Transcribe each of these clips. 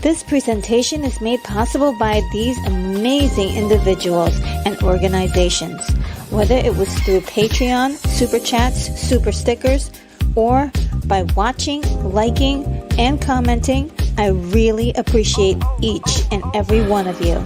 This presentation is made possible by these amazing individuals and organizations, whether it was through Patreon, Super Chats, Super Stickers, or by watching, liking, and commenting. I really appreciate each and every one of you.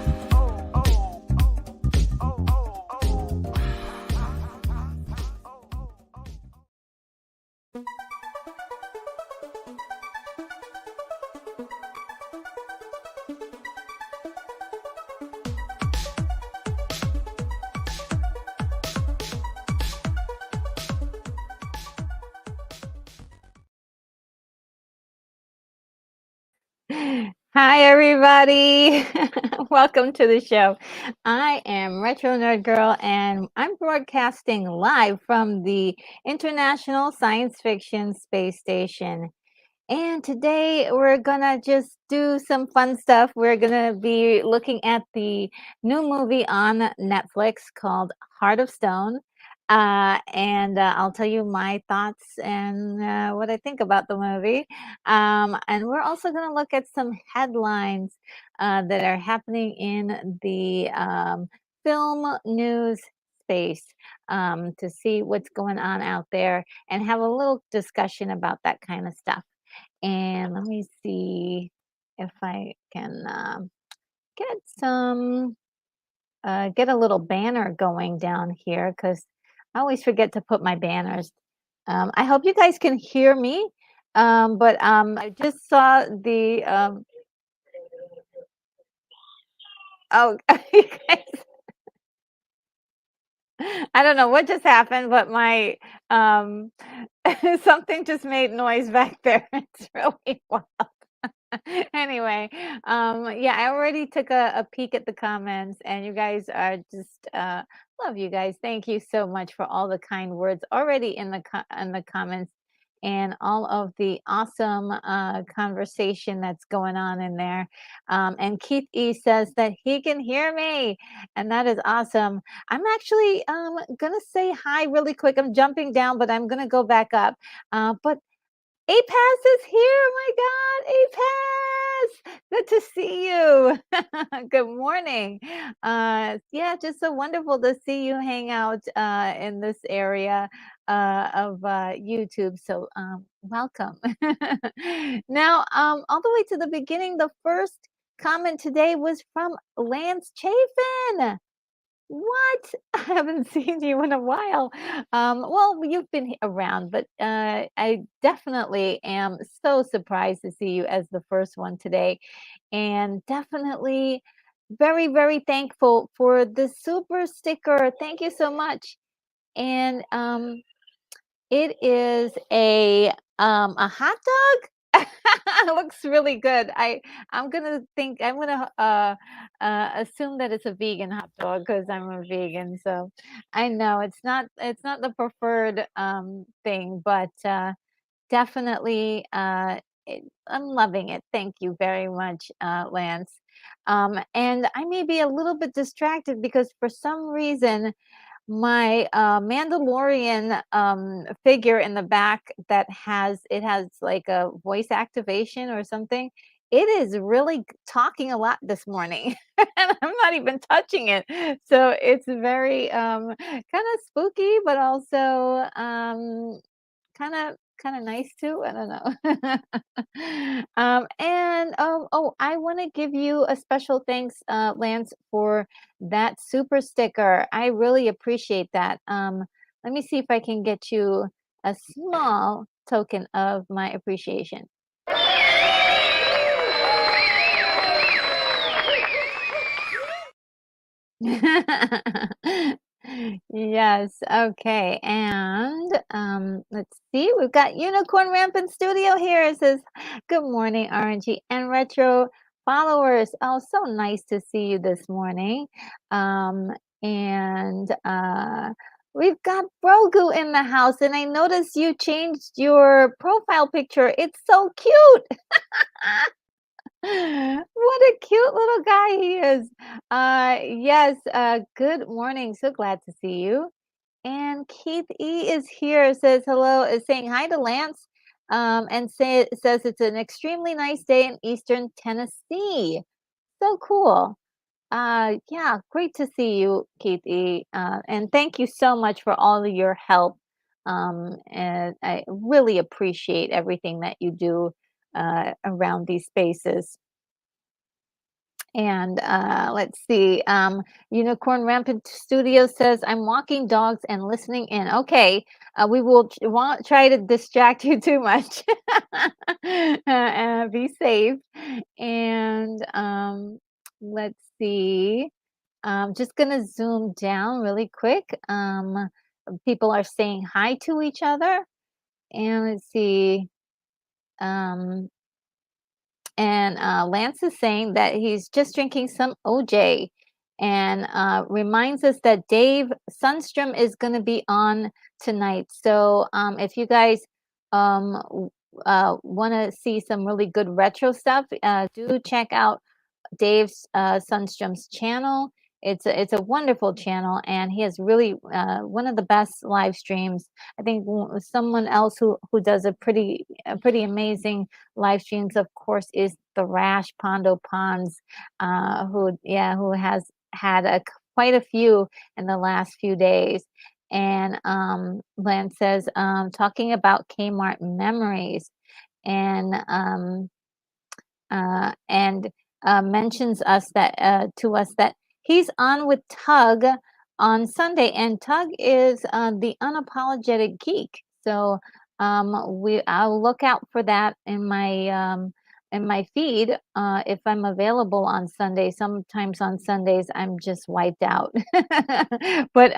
Hi, everybody. Welcome to the show. I am Retro Nerd Girl, and I'm broadcasting live from the International Science Fiction Space Station. And today we're gonna just do some fun stuff. We're gonna be looking at the new movie on Netflix called Heart of Stone. I'll tell you my thoughts and what I think about the movie. And we're also going to look at some headlines that are happening in the film news space to see what's going on out there and have a little discussion about that kind of stuff. And let me see if I can get some, get a little banner going down here because I always forget to put my banners I hope you guys can hear me. But I just saw the oh, you guys, I don't know what just happened, but my um something just made noise back there. It's really wild. Anyway, yeah, I already took a peek at the comments, and you guys are just love you guys. Thank you so much for all the kind words already in the in the comments, and all of the awesome conversation that's going on in there. And Keith E says that he can hear me, and that is awesome. I'm actually gonna say hi really quick. I'm jumping down, but I'm gonna go back up. But APAS is here. Oh my God, APAS. Good to see you. Good morning. Yeah, just so wonderful to see you hang out in this area of YouTube. So welcome. Now, all the way to the beginning, the first comment today was from Lance Chafin. What? I haven't seen you in a while. Well, you've been around, but I definitely am so surprised to see you as the first one today, and definitely very, very thankful for the super sticker. Thank you so much. And it is a hot dog? It looks really good. I'm gonna assume that it's a vegan hot dog because I'm a vegan. So I know it's not the preferred thing, but definitely I'm loving it. Thank you very much, Lance. And I may be a little bit distracted because for some reason my Mandalorian figure in the back that has like a voice activation or something. It is really talking a lot this morning, and I'm not even touching it. So it's very kind of spooky, but also kind of nice too. I don't know. And oh, I want to give you a special thanks, Lance, for that super sticker. I really appreciate that. Let me see if I can get you a small token of my appreciation. Yes, okay. And let's see, we've got Unicorn Rampant Studio here. It says, good morning, RNG and Retro followers. Oh, so nice to see you this morning. And we've got Brogu in the house, and I noticed you changed your profile picture. It's so cute. What a cute little guy he is. Yes, good morning. So glad to see you. And Keith E is here, says hello, is saying hi to Lance, and says it's an extremely nice day in Eastern Tennessee. So cool. Yeah, great to see you, Keith E. And thank you so much for all of your help. And I really appreciate everything that you do around these spaces. And let's see. Unicorn Rampant Studio says, I'm walking dogs and listening in. Okay, we won't try to distract you too much. Be safe. And let's see. I'm just going to zoom down really quick. People are saying hi to each other. And let's see. Um, and Lance is saying that he's just drinking some OJ, and reminds us that Dave Sundstrom is going to be on tonight. So if you guys want to see some really good retro stuff, do check out Dave's Sundstrom's channel. It's a wonderful channel, and he has really one of the best live streams. I think someone else who does a pretty amazing live streams, of course, is the Rash Pondo Pons, who has had quite a few in the last few days. And Lance says, talking about Kmart memories, and and mentions us that to us that he's on with Tug on Sunday, and Tug is the unapologetic geek. So I'll look out for that in my feed if I'm available on Sunday. Sometimes on Sundays I'm just wiped out. But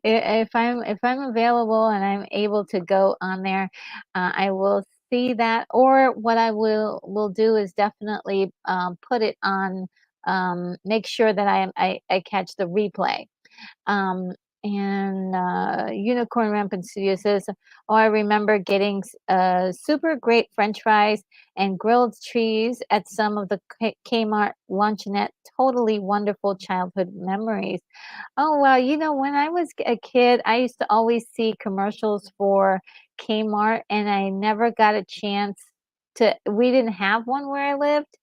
if I'm available and I'm able to go on there, I will see that. Or what I will do is definitely put it on. Make sure that I catch the replay. Um, and Unicorn Rampant Studio says, "Oh, I remember getting super great French fries and grilled cheese at some of the Kmart luncheonette. Totally wonderful childhood memories." Oh, well, when I was a kid, I used to always see commercials for Kmart, and I never got a chance to. We didn't have one where I lived.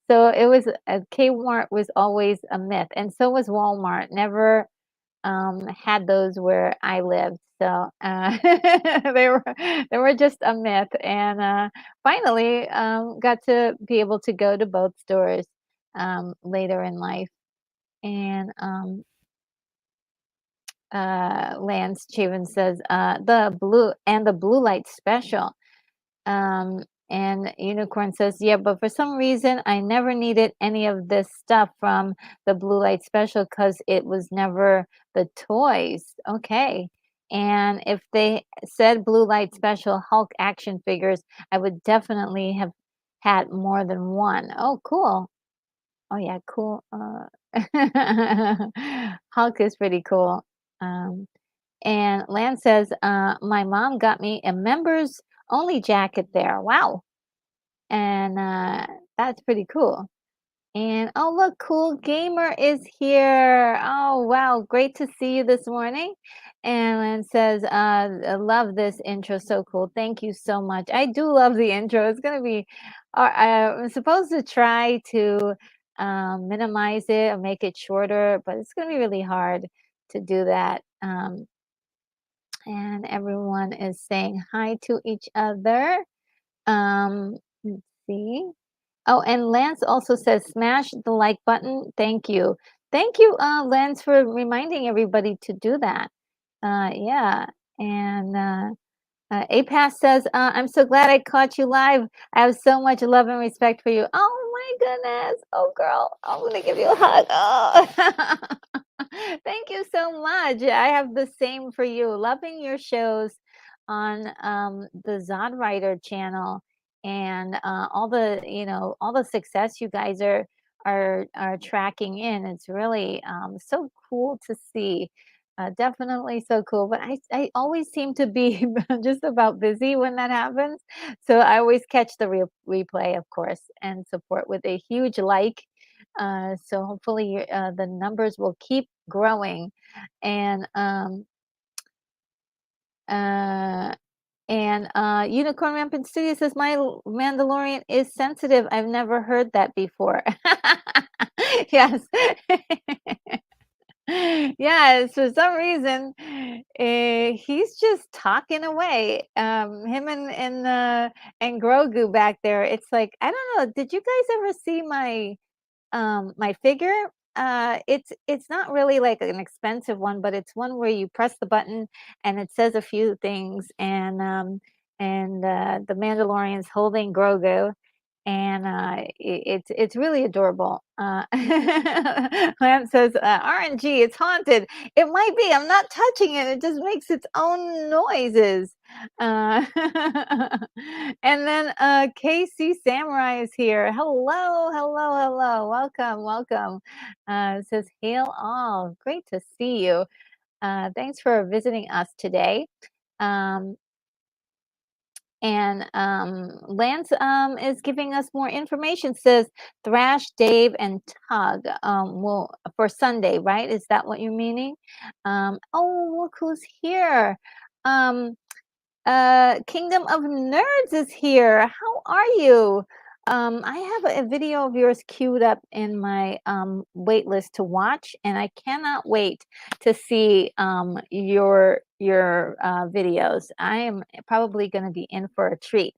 So it was Kmart was always a myth, and so was Walmart. Never had those where I lived. So they were they were just a myth, and finally got to be able to go to both stores later in life. And Lance Cheven says the blue light special. Um, and Unicorn says, yeah, but for some reason, I never needed any of this stuff from the Blue Light Special because it was never the toys. Okay. And if they said Blue Light Special Hulk action figures, I would definitely have had more than one. Oh, cool. Oh, yeah, cool. Hulk is pretty cool. Um, and Lance says, my mom got me a members only jacket there. Wow. And that's pretty cool. And oh, look, Cool Gamer is here. Oh, wow. Great to see you this morning. And Lance says, I love this intro. So cool. Thank you so much. I do love the intro. It's going to be, I'm supposed to try to minimize it or make it shorter, but it's going to be really hard to do that. And everyone is saying hi to each other. Let's see. Oh, and Lance also says, smash the like button. Thank you. Thank you, Lance, for reminding everybody to do that. Yeah. And APAS says, I'm so glad I caught you live. I have so much love and respect for you. Oh my goodness. Oh girl, I'm gonna give you a hug. Oh. Thank you so much. I have the same for you. Loving your shows on the Zod Writer channel, and all the success you guys are tracking in. It's really so cool to see. Definitely so cool. But I always seem to be just about busy when that happens. So I always catch the replay, of course, and support with a huge like. So hopefully the numbers will keep growing. And uh, Unicorn Rampant Studio says, my Mandalorian is sensitive. I've never heard that before. Yes. Yes, for some reason, he's just talking away. Him and Grogu back there. It's like, I don't know. Did you guys ever see my figure? It's not really like an expensive one, but it's one where you press the button and it says a few things, and the Mandalorian's holding Grogu, and it's really adorable. Lance says, RNG, it's haunted. It might be. I'm not touching it. It just makes its own noises. Uh, and then KC Samurai is here. Hello, hello, hello. Welcome, welcome. It says, hail all. Great to see you. Thanks for visiting us today. And Lance is giving us more information. Says Thrash, Dave, and Tug will for Sunday, right? Is that what you're meaning? Oh, look who's here. Um, Kingdom of Nerds is here. How are you? I have a video of yours queued up in my wait list to watch, and I cannot wait to see your videos. I am probably going to be in for a treat.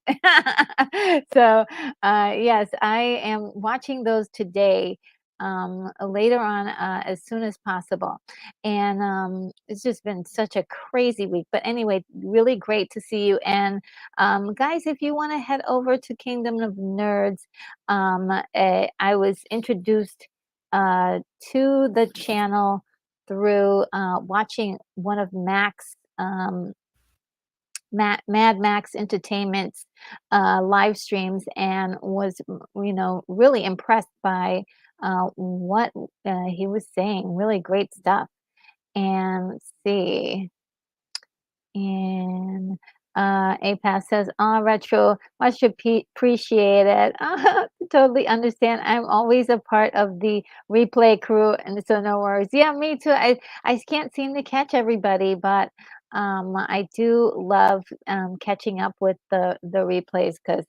So yes, I am watching those today. later on as soon as possible. And it's just been such a crazy week. But anyway, really great to see you. And guys, if you want to head over to Kingdom of Nerds, I was introduced to the channel through watching one of Mad Max Entertainment's live streams, and was, really impressed by what he was saying. Really great stuff. And let's see. And APAS says, "Oh, retro, much appreciated." Totally understand. I'm always a part of the replay crew, and so no worries. Yeah, me too. I can't seem to catch everybody, but I do love catching up with the replays, because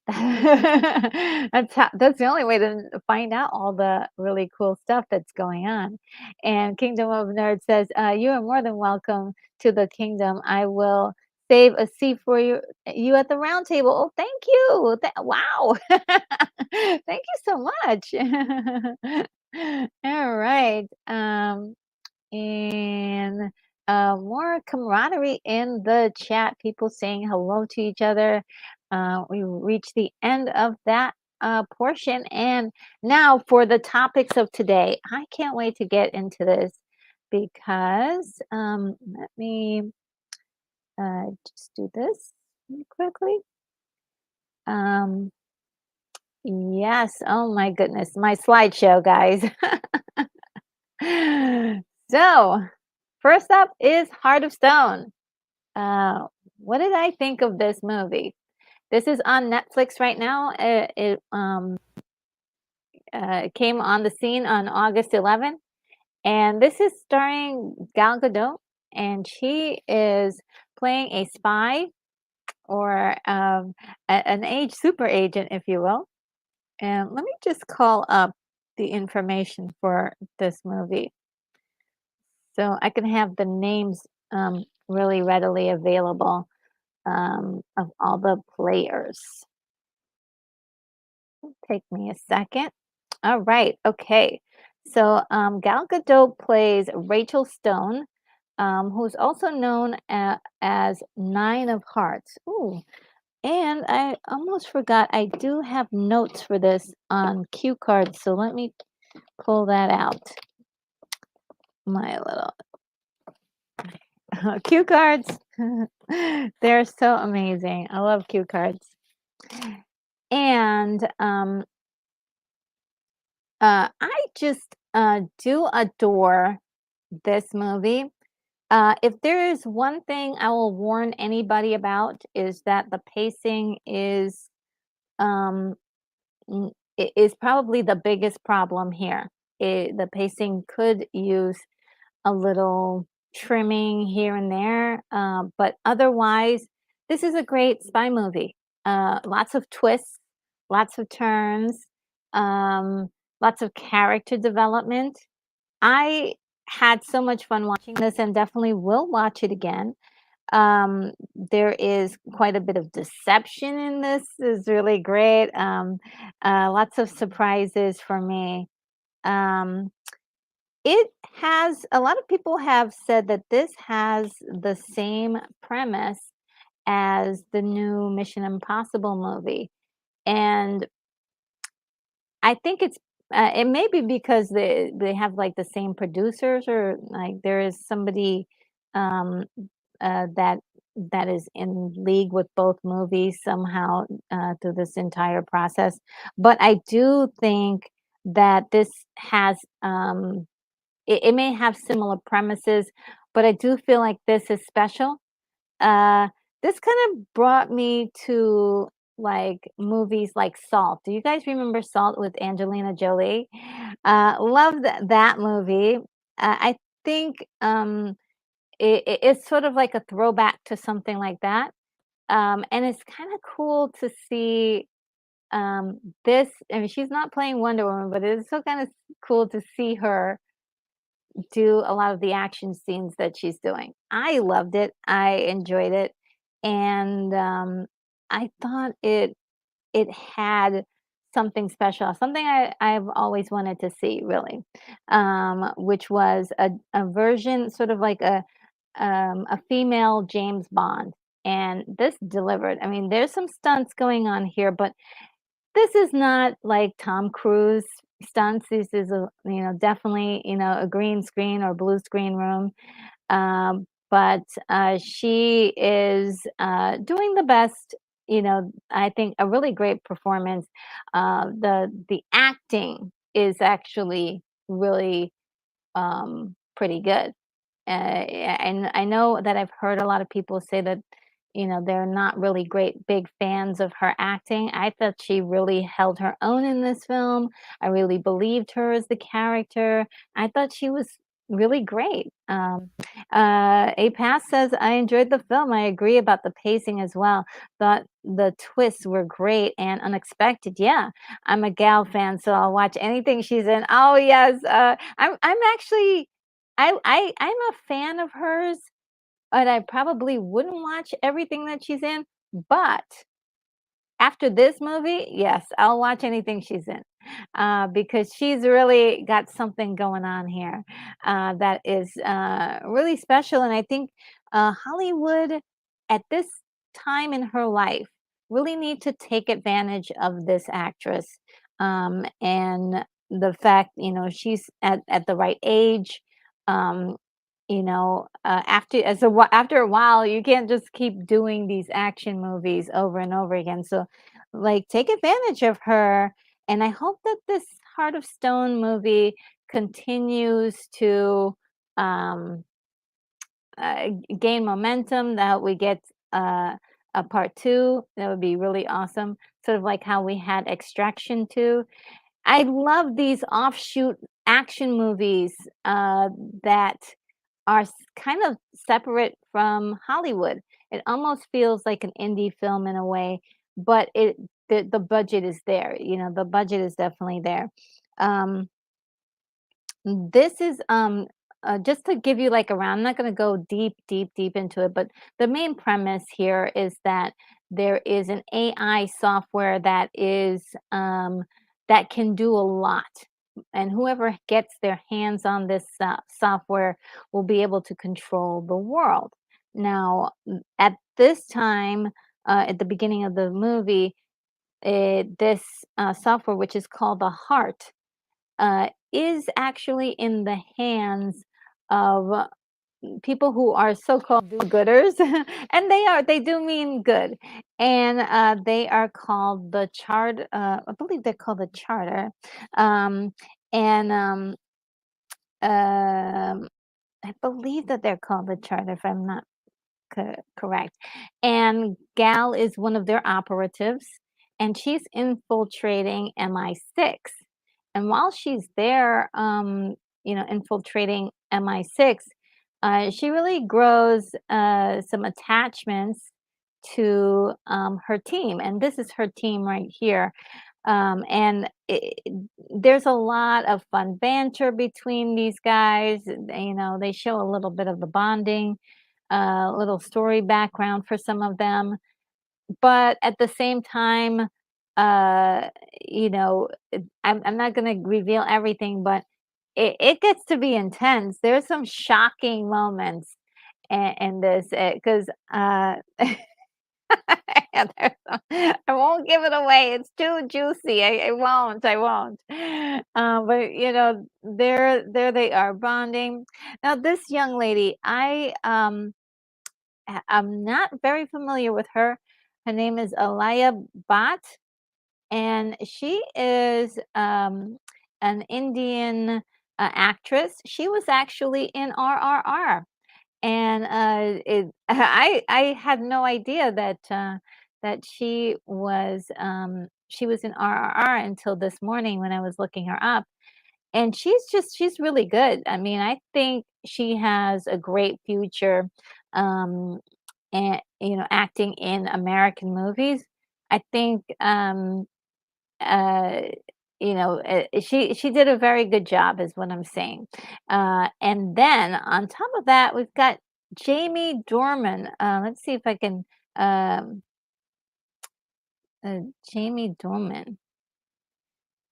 that's the only way to find out all the really cool stuff that's going on. And Kingdom of Nerds says, "You are more than welcome to the kingdom. I will save a seat for you at the round table." Oh, thank you. Wow. Thank you so much. All right. And more camaraderie in the chat, people saying hello to each other. We reached the end of that portion. And now for the topics of today. I can't wait to get into this, because let me just do this really quickly. Yes. Oh my goodness. My slideshow, guys. So, first up is Heart of Stone. Uh, what did I think of this movie? This is on Netflix right now. It came on the scene on August 11th, and this is starring Gal Gadot, and she is playing a spy, or an super agent, if you will. And let me just call up the information for this movie, so I can have the names really readily available of all the players. Take me a second. All right. Okay. So Gal Gadot plays Rachel Stone, who's also known as Nine of Hearts. Ooh. And I almost forgot, I do have notes for this on cue cards. So let me pull that out. My little cue cards. They're so amazing. I love cue cards. And I just do adore this movie. If there is one thing I will warn anybody about, is that the pacing um, is probably the biggest problem here. The pacing could use a little trimming here and there, but otherwise, this is a great spy movie. Lots of twists, lots of turns, um, lots of character development. I had so much fun watching this, and definitely will watch it again. There is quite a bit of deception in this. Is really great. Lots of surprises for me. Um, it has A lot of people have said that this has the same premise as the new Mission Impossible movie, and I think it may be because they have, like, the same producers, or, like, there is somebody, um, that is in league with both movies somehow, through this entire process. But I do think that this has, it may have similar premises, but I do feel like this is special. Uh, this kind of brought me to, like, movies like Salt. Do you guys remember Salt with Angelina Jolie? Loved that movie. I think it's sort of like a throwback to something like that. And it's kind of cool to see this. I mean, she's not playing Wonder Woman, but it's so kind of cool to see her do a lot of the action scenes that she's doing. I loved it. I enjoyed it, and I thought it had something special, something I've always wanted to see really, which was a version, sort of like a female James Bond, and this delivered. I mean, there's some stunts going on here, but this is not like Tom Cruise stunts. This is definitely, a green screen or blue screen room. But she is doing the best. I think a really great performance. The acting is actually really pretty good. And I know that I've heard a lot of people say that, they're not really great big fans of her acting. I thought she really held her own in this film. I really believed her as the character. I thought she was really great. A Pass says, I enjoyed the film. I agree about the pacing as well. Thought the twists were great and unexpected. Yeah, I'm a Gal fan, so I'll watch anything she's in. Oh yes, I'm actually I'm a fan of hers, but I probably wouldn't watch everything that she's in, but after this movie, yes, I'll watch anything she's in, because she's really got something going on here, that is, really special, and I think, Hollywood, at this time in her life, really need to take advantage of this actress, and the fact, she's at the right age, um, after a while, you can't just keep doing these action movies over and over again. So, like, take advantage of her. And I hope that this Heart of Stone movie continues to um, gain momentum. That we get a part two. That would be really awesome. Sort of like how we had Extraction 2. I love these offshoot action movies that are kind of separate from Hollywood. It almost feels like an indie film in a way, but the budget is there. The budget is definitely there. Um, this is just to give you like around. I'm not going to go deep into it, but the main premise here is that there is an AI software that can do a lot, and whoever gets their hands on this software will be able to control the world. Now, at this time, at the beginning of the movie, this software, which is called the Heart, is actually in the hands of people who are so-called do-gooders, and they do mean good, and they are called the chart. I believe they're called the Charter, um, and um, I believe that they're called the Charter, if I'm not correct. And Gal is one of their operatives, and she's infiltrating MI6. And while she's there, infiltrating MI6, she really grows some attachments to her team. And this is her team right here. And there's a lot of fun banter between these guys. They show a little bit of the bonding, little story background for some of them. But at the same time, uh, I'm not going to reveal everything, but it gets to be intense. There's some shocking moments in this because I won't give it away. It's too juicy. I won't. I won't. But there they are bonding. Now, this young lady, I'm not very familiar with her. Her name is Alaya Bhatt, and she is an Indian actress. She was actually in RRR, and I had no idea that she was in RRR until this morning when I was looking her up. And she's really good. I mean, I think she has a great future, um, and acting in American movies. I think uh, she did a very good job, is what I'm saying. And then on top of that, we've got Jamie Dorman. Let's see if I can um, Jamie Dorman.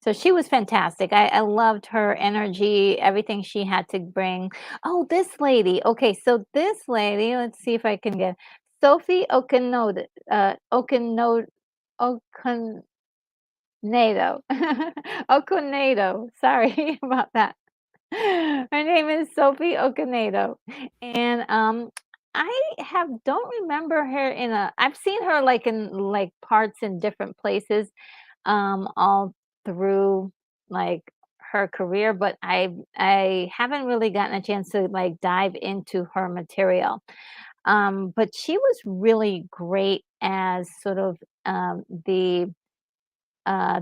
So she was fantastic. I loved her energy, everything she had to bring. Oh, this lady. Okay, so this lady, let's see if I can get Sophie Okonodo, Okonedo. Okonedo. Sorry about that. Her name is Sophie Okonedo, and I have don't remember her in a. I've seen her like in like parts in different places, all through like her career, but I haven't really gotten a chance to like dive into her material. But she was really great as sort of the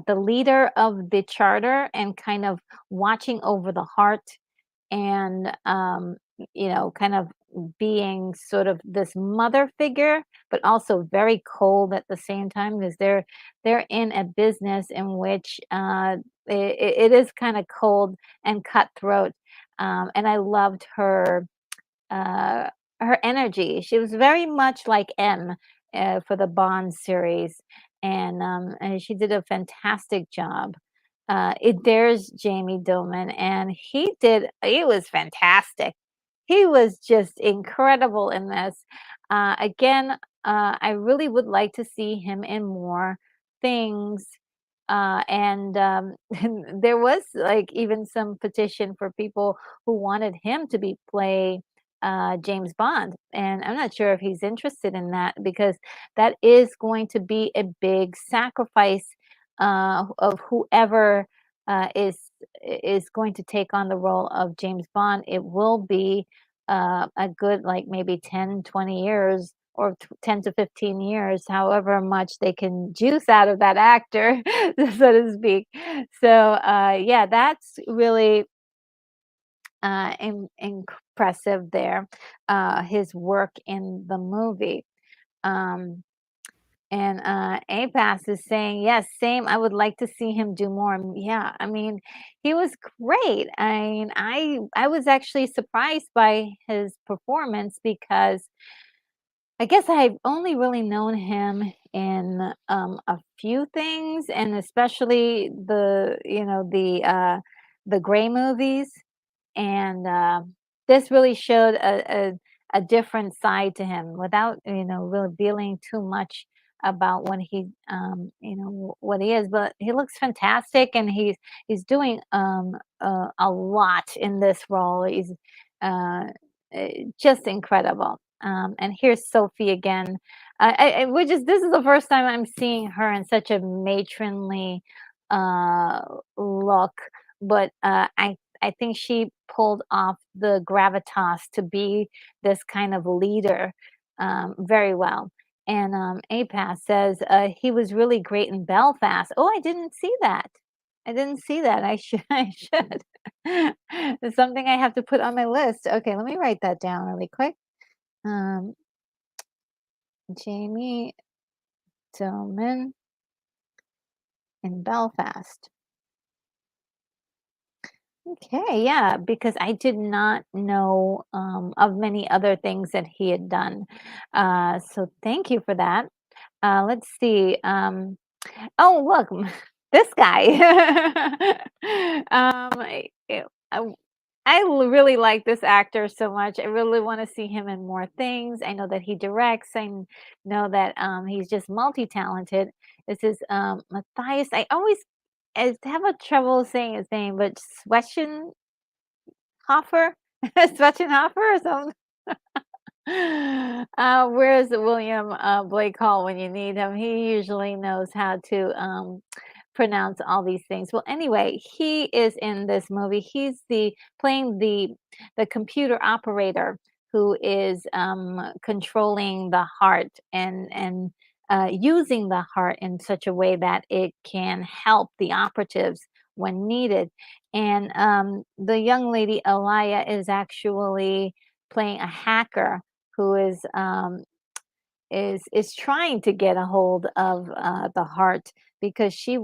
leader of the charter and kind of watching over the heart and kind of being sort of this mother figure but also very cold at the same time because they're in a business in which it is kind of cold and cutthroat, and I loved uh, her energy. She was very much like M for the Bond series, and she did a fantastic job. There's Jamie Dillman, and he was fantastic. He was just incredible in this. Again, I really would like to see him in more things. And there was like even some petition for people who wanted him to be play James Bond, and I'm not sure if he's interested in that because that is going to be a big sacrifice of whoever is going to take on the role of James Bond. It will be a good like maybe 10, 20 years or 10 to 15 years, however much they can juice out of that actor, so to speak. So, yeah, that's really impressive there, his work in the movie. Um, and APAS is saying, yes, same. I would like to see him do more. Yeah, I mean, he was great. I mean, I was actually surprised by his performance because I guess I've only really known him in a few things, and especially the Gray movies, and this really showed a different side to him without revealing too much about what he what he is. But he looks fantastic, and he's doing a lot in this role. He's uh, just incredible. And here's Sophie again. Which is this is the first time I'm seeing her in such a matronly uh, look, but I think she pulled off the gravitas to be this kind of leader very well. And APAS says he was really great in Belfast. Oh, I didn't see that. I didn't see that. I should. I should. It's something I have to put on my list. Okay, let me write that down really quick. Um, Jamie Tillman in Belfast. Okay, yeah, because I did not know of many other things that he had done. So thank you for that. Let's see. Oh, look, this guy. I, really like this actor so much. I really want to see him in more things. I know that he directs. Know that he's just multi-talented. This is Matthias. I have a trouble saying his name, but Schwechenhofer, Schwechenhofer or something. Where's William Blake Hall when you need him? He usually knows how to pronounce all these things. Well, anyway, he is in this movie. He's the playing the computer operator who is controlling the heart and using the heart in such a way that it can help the operatives when needed. And the young lady Elia is actually playing a hacker who is trying to get a hold of the heart because she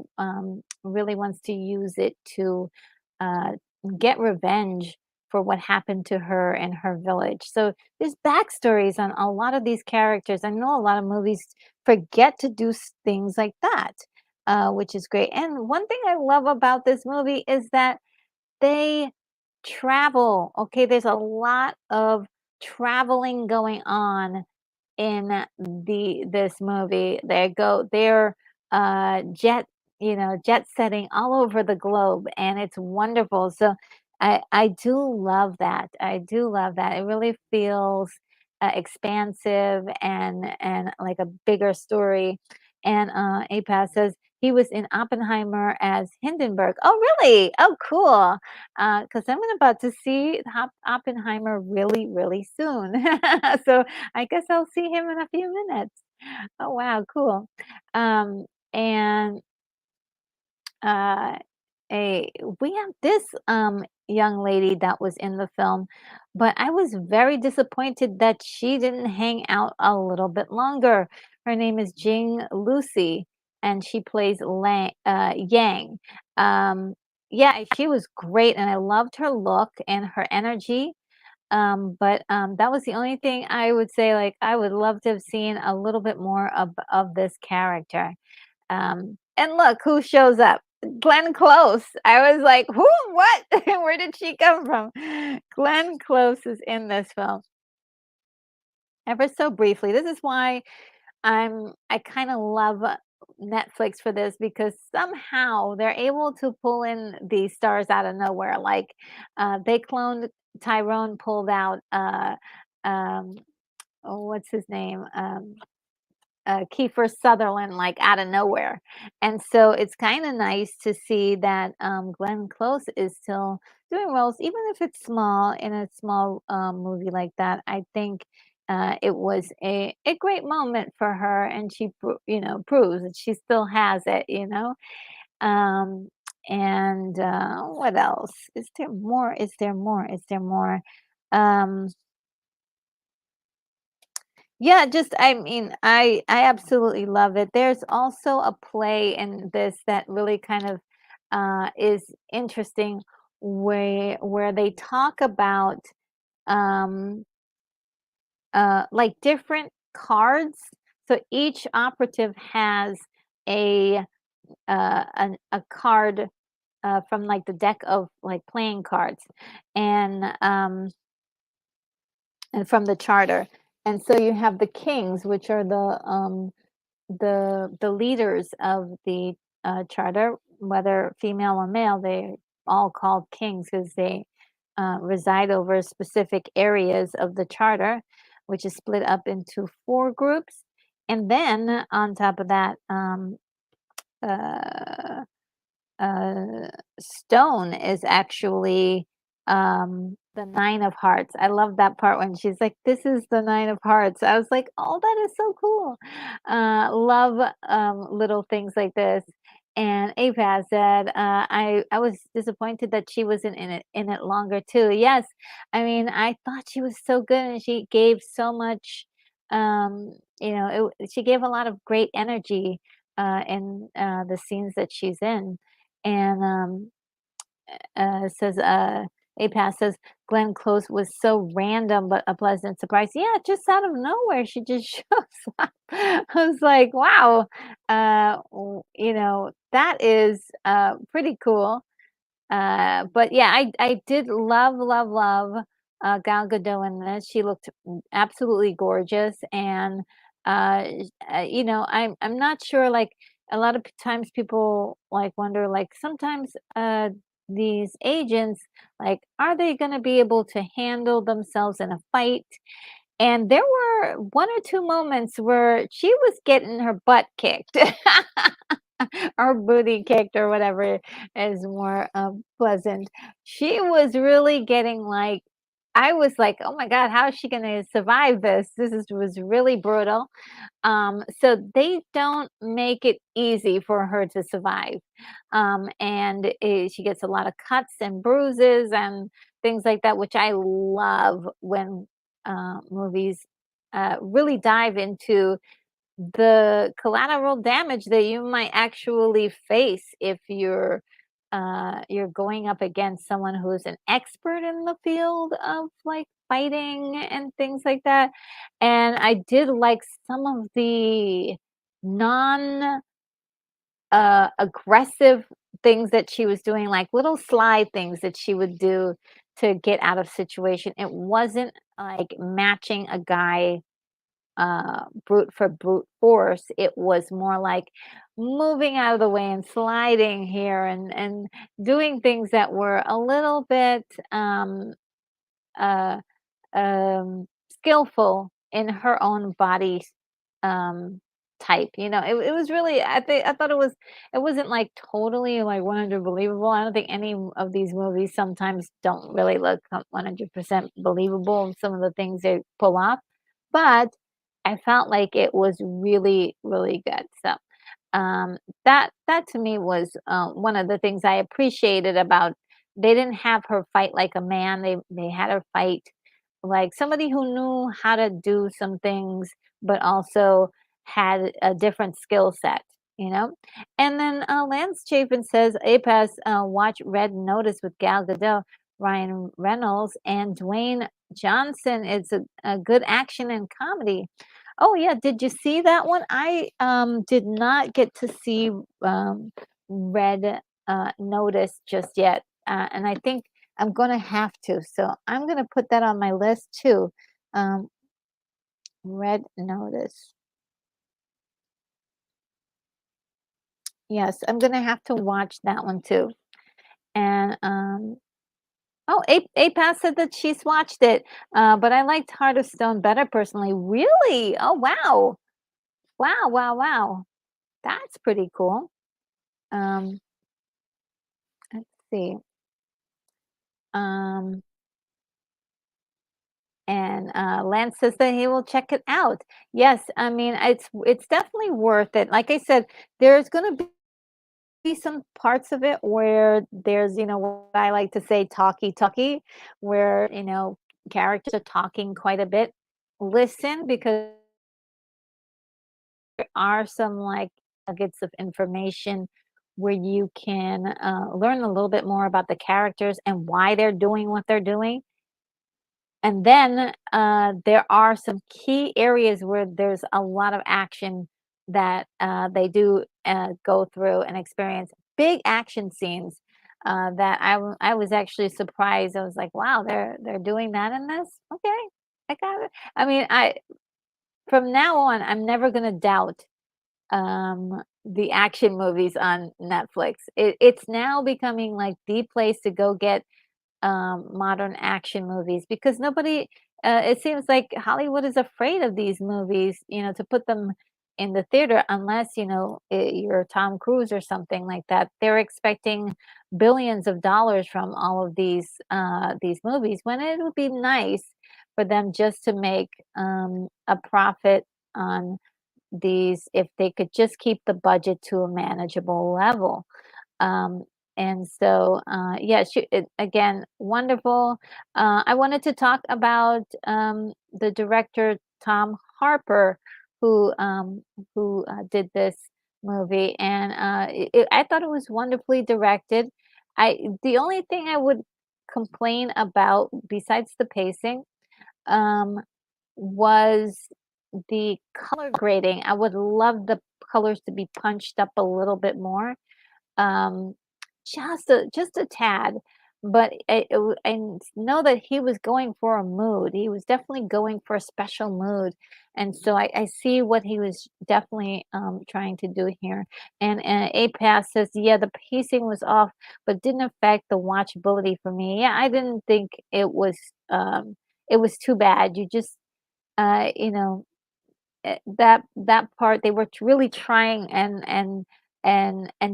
really wants to use it to uh, get revenge for what happened to her and her village. So there's backstories on a lot of these characters. I know a lot of movies forget to do things like that. which is great. And one thing I love about this movie is that they travel. Okay, there's a lot of traveling going on in this movie. They're jet, jet setting all over the globe, and it's wonderful. So I do love that. I do love that. It really feels expansive and like a bigger story. And APAS says he was in Oppenheimer as Hindenburg. Oh, really? Oh, cool. Because I'm about to see Oppenheimer really, really soon. So I guess I'll see him in a few minutes. Oh, wow, cool. And uh, a we have this young lady that was in the film, but I was very disappointed that she didn't hang out a little bit longer. Her name is Jing Lucy, and she plays Yang. Um, yeah, she was great, and I loved her look and her energy. But that was the only thing I would say. Like, I would love to have seen a little bit more of this character. And look who shows up. Glenn Close. I was like, who? What? Where did she come from? Glenn Close is in this film. Ever so briefly. This is why I kind of love Netflix for this because somehow they're able to pull in these stars out of nowhere. Like they cloned Tyrone, pulled out um, oh, what's his name? Kiefer Sutherland, like, out of nowhere, and so it's kinda nice to see that, Glenn Close is still doing roles, even if it's small, in a small, movie like that. I think, it was a great moment for her, and she proves that she still has it, you know? Um, and, what else? Is there more? Is there more? Is there more? Um Yeah, just I mean, I absolutely love it. There's also a play in this that really kind of is interesting where they talk about um like different cards. So each operative has a a card from like the deck of like playing cards and from the charter. And so you have the kings, which are the leaders of the charter, whether female or male, they all called kings because they reside over specific areas of the charter, which is split up into four groups. And then on top of that, uh, uh, stone is actually the nine of hearts. I love that part when she's like, "This is the nine of hearts." I was like, "Oh, that is so cool." Love little things like this. And Apaz said, I was disappointed that she wasn't in it longer too. Yes, I mean, I thought she was so good and she gave so much. She gave a lot of great energy in the scenes that she's in. And says APAS says Glenn Close was so random but a pleasant surprise. Yeah, just out of nowhere, she just shows up. I was like, wow, that is pretty cool. But yeah, I did love, Gal Gadot in this. She looked absolutely gorgeous, and I'm not sure. Like a lot of times, people like wonder. Like sometimes, these agents, like, are they going to be able to handle themselves in a fight? And there were one or two moments where she was getting her butt kicked. Or booty kicked or whatever is more pleasant. She was really getting like, I was like, oh my God, how is she going to survive this? Was really brutal. So they don't make it easy for her to survive. And she gets a lot of cuts and bruises and things like that, which I love when movies really dive into the collateral damage that you might actually face if you're going up against someone who's an expert in the field of like fighting and things like that. And I did like some of the non aggressive things that she was doing, like little sly things that she would do to get out of situation. It wasn't like matching a guy brute for brute force. It was more like moving out of the way and sliding here and doing things that were a little bit uh, skillful in her own body um, type. You know, it was really. I thought it wasn't like totally like 100 believable. I don't think any of these movies sometimes don't really look 100% believable. Some of the things they pull off, but I felt like it was really good. So that to me was one of the things I appreciated about. They didn't have her fight like a man. They had her fight like somebody who knew how to do some things, but also had a different skill set, you know? And then Lance Chapin says, APAS, watch Red Notice with Gal Gadot, Ryan Reynolds, and Dwayne Johnson. It's a good action and comedy. Oh, yeah, did you see that one? I, did not get to see, Red, Notice just yet, and I think I'm gonna have to, so I'm gonna put that on my list too. Um, Red Notice. Yes, I'm gonna have to watch that one too. And, oh, APAS said that she's watched it, but I liked Heart of Stone better personally. Really? Oh, wow. Wow. That's pretty cool. Um, let's see. Um, and Lance says that he will check it out. Yes, I mean it's definitely worth it. Like I said, there's going to be some parts of it where there's what I like to say talkie, where characters are talking quite a bit. Listen, because there are some like nuggets of information where you can learn a little bit more about the characters and why they're doing what they're doing. And then, there are some key areas where there's a lot of action that, they do, go through and experience. Big action scenes, that I was actually surprised. I was like, "Wow, they're doing that in this? Okay, I got it." I mean, I from now on, I'm never gonna doubt, the action movies on Netflix. It's now becoming, like, the place to go get modern action movies because nobody it seems like Hollywood is afraid of these movies, to put them in the theater unless, you're Tom Cruise or something like that. They're expecting billions of dollars from all of these movies when it would be nice for them just to make a profit on these if they could just keep the budget to a manageable level. Um, and so, yeah, again, wonderful. I wanted to talk about the director Tom Harper, who did this movie, and I thought it was wonderfully directed. The only thing I would complain about, besides the pacing, um, was the color grading. I would love the colors to be punched up a little bit more, um, just a tad, but I know that he was going for a mood. He was definitely going for a special mood, and so I see what he was definitely trying to do here. And APAS says, yeah, the pacing was off, but didn't affect the watchability for me. Yeah, I didn't think it was too bad. You just you know that part they were really trying and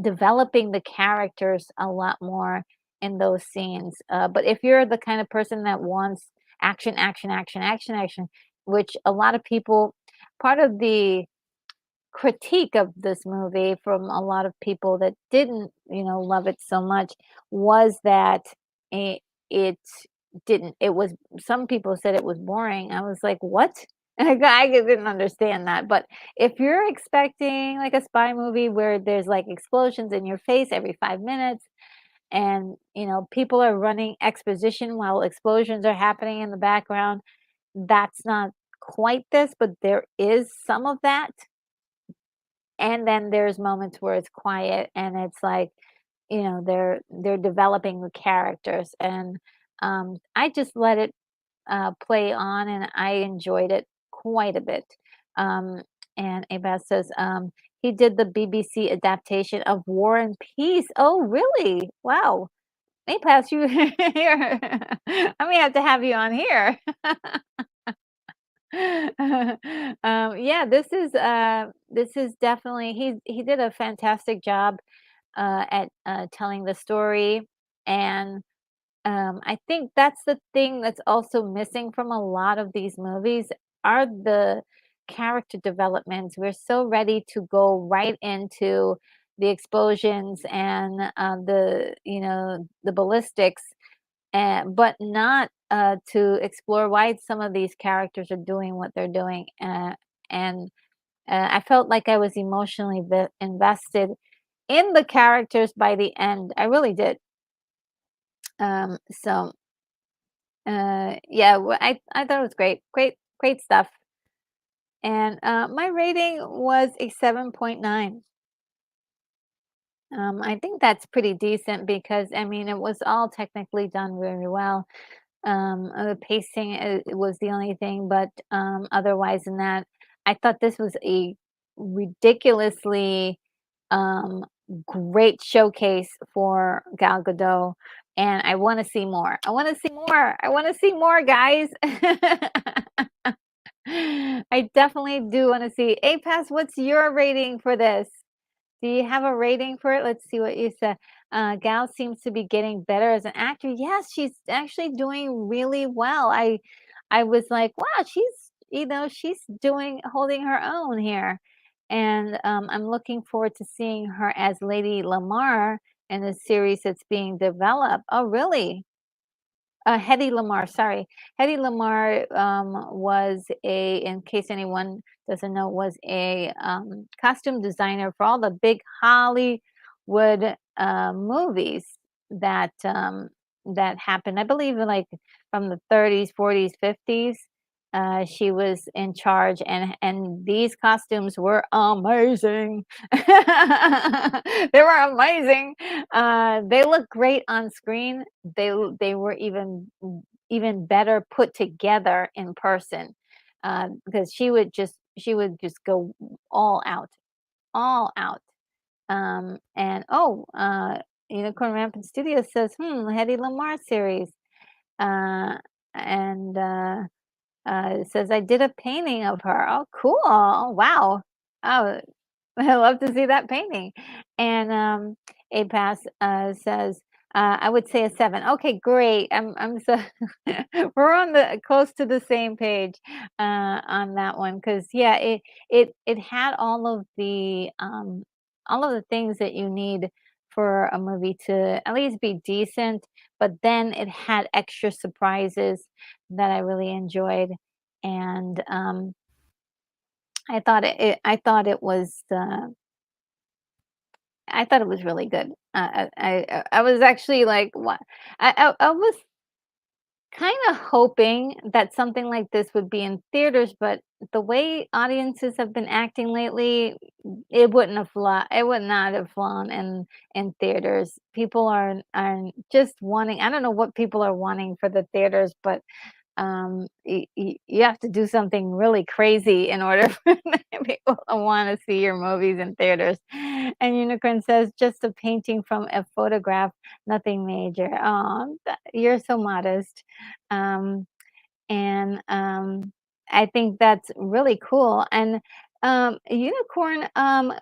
developing the characters a lot more in those scenes. But if you're the kind of person that wants action, which a lot of people, part of the critique of this movie from a lot of people that didn't, love it so much was that it, it didn't. It was some people said it was boring. I was like, what? I didn't understand that. But if you're expecting like a spy movie where there's like explosions in your face every 5 minutes, and people are running exposition while explosions are happening in the background, that's not quite this, but there is some of that and then there's moments where it's quiet and it's like, they're developing the characters, and, I just let it, play on, and I enjoyed it quite a bit. Um, and Abaz says, he did the BBC adaptation of War and Peace. Oh, really? Wow. Abaz, you here. I may have to have you on here. Yeah, this is definitely he did a fantastic job at telling the story, and I think that's the thing that's also missing from a lot of these movies are the character developments. We're so ready to go right into the explosions and the ballistics, but not to explore why some of these characters are doing what they're doing. And I felt like I was emotionally invested in the characters by the end. I really did. So yeah, I thought it was great, great stuff. And my rating was a 7.9. I think that's pretty decent because I mean it was all technically done very well. The pacing was the only thing, but otherwise than that, I thought this was a ridiculously um, great showcase for Gal Gadot, and I want to see more. I want to see more. I want to see more, guys. I definitely do want to see. APAS, what's your rating for this? Do you have a rating for it? Let's see what you said. Gal seems to be getting better as an actor. Yes, she's actually doing really well. I was like, wow, she's doing holding her own here. And I'm looking forward to seeing her as Lady Lamar in the series that's being developed. Oh, really? Hedy Lamarr, sorry. Hedy Lamarr, was in case anyone doesn't know, was a, costume designer for all the big Hollywood, movies that happened. I believe in, like, from the 30s, 40s, 50s. She was in charge, and these costumes were amazing. They were amazing. They look great on screen. They were even better put together in person, because she would just go all out, all out. And Unicorn Rampant Studio says, Hedy Lamarr series, uh, and it says I did a painting of her. Oh, cool! Oh, wow! Oh, I love to see that painting. And, APAS, says, I would say a 7. Okay, great. I'm so we're on the close to the same page, on that one. Cause yeah, it had all of the things that you need for a movie to at least be decent, but then it had extra surprises that I really enjoyed, and, I thought it was really good. I was actually like, what? I was kinda hoping that something like this would be in theaters, but the way audiences have been acting lately, it would not have flown in theaters. People are just wanting I don't know what people are wanting for the theaters, but you have to do something really crazy in order for people to want to see your movies in theaters. And Unicorn says, just a painting from a photograph, nothing major. Oh, you're so modest. Um, and I think that's really cool. And Unicorn,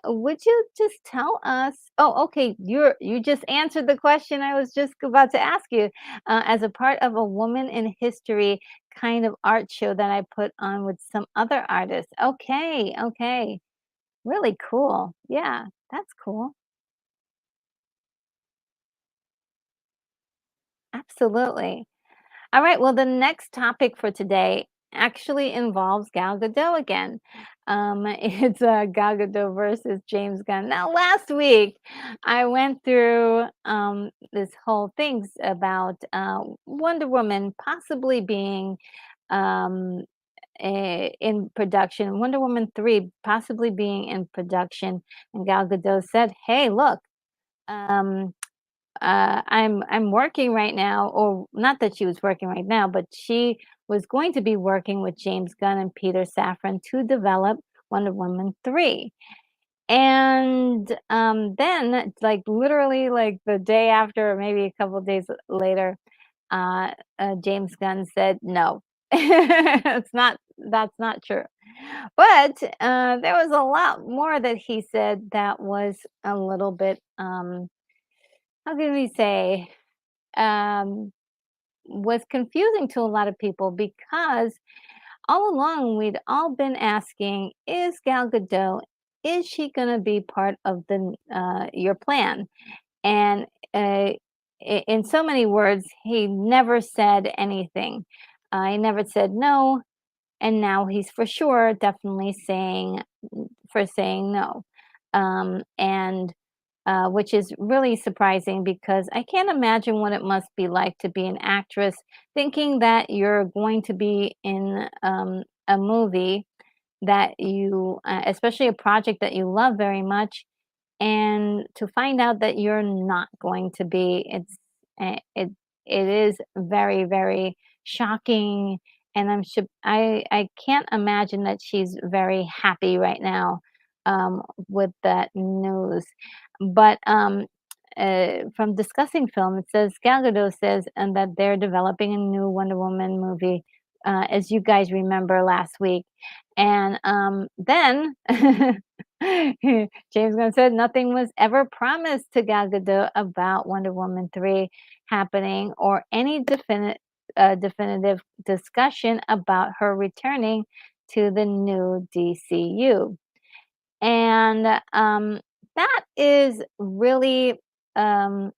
would you just tell us? Oh, okay. You just answered the question I was just about to ask you. As a part of a Woman in History kind of art show that I put on with some other artists. Okay, okay. Really cool. Yeah, that's cool. Absolutely. All right. Well, the next topic for today actually involves Gal Gadot again. It's Gal Gadot versus James Gunn. Now, last week I went through this whole things about Wonder Woman possibly being um, in production, Wonder Woman 3 possibly being in production, and Gal Gadot said, "Hey, look, um, I'm working right now," or not that she was working right now, but she was going to be working with James Gunn and Peter Safran to develop Wonder Woman 3. And then, like literally, like the day after, or maybe a couple days later, uh, James Gunn said, "No, it's not. That's not true." But there was a lot more that he said that was a little bit, how can we say, um, was confusing to a lot of people because all along we'd all been asking, is Gal Gadot, is she going to be part of the your plan? And in so many words, he never said anything. He never said no, and now he's for sure definitely saying no. And which is really surprising because I can't imagine what it must be like to be an actress thinking that you're going to be in a movie that you, especially a project that you love very much, and to find out that you're not going to be. It is very, very shocking, and I can't imagine that she's very happy right now, with that news. But, from Discussing Film, it says Gal Gadot says, and that they're developing a new Wonder Woman movie, as you guys remember last week. And, then James Gunn said nothing was ever promised to Gal Gadot about Wonder Woman 3 happening, or any definitive discussion about her returning to the new DCU. And that is really um,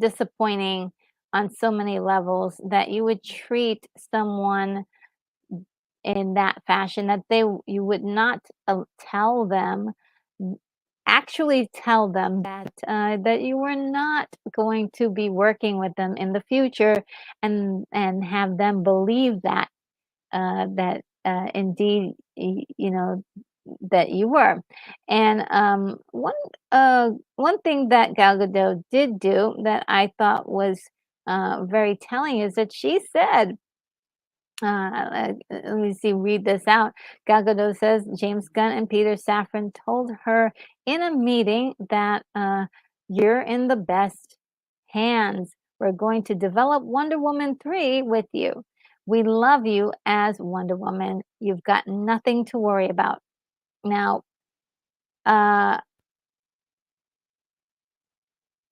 disappointing on so many levels, that you would treat someone in that fashion, that you would not tell them, actually tell them that that you were not going to be working with them in the future, and have them believe that, indeed, you know, that you were. And one thing that Gal Gadot did do that I thought was very telling is that she said, let me see, read this out. Gal Gadot says James Gunn and Peter Safran told her in a meeting that, you're in the best hands. We're going to develop Wonder Woman 3 with you. We love you as Wonder Woman. You've got nothing to worry about. Now, uh,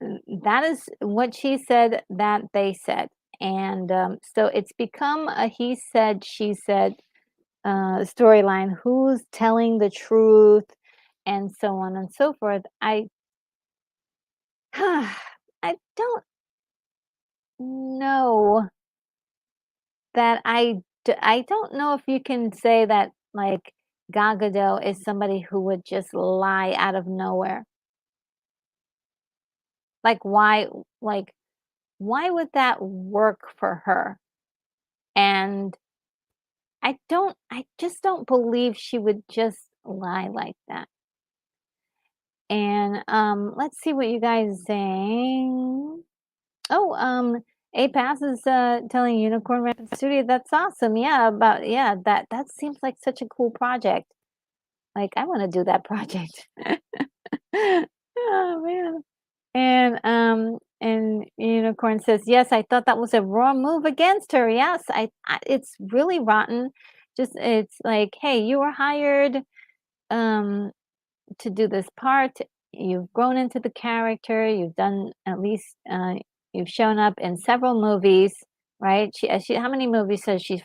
that is what she said, that they said. And so it's become a he said, she said storyline. Who's telling the truth, and so on and so forth. I don't know that I don't know if you can say that, like, Gal Gadot is somebody who would just lie out of nowhere. Like, like, why would that work for her? And I just don't believe she would just lie like that. And, let's see what you guys are saying. Oh, A Pass is telling Unicorn Rampant Studio, that's awesome. Yeah, that seems like such a cool project. Like, I want to do that project. Oh man. And Unicorn says, "Yes, I thought that was a raw move against her. Yes, it's really rotten. Just it's like, hey, you were hired um to do this part. You've grown into the character. You've done at least you've shown up in several movies, right? She how many movies has she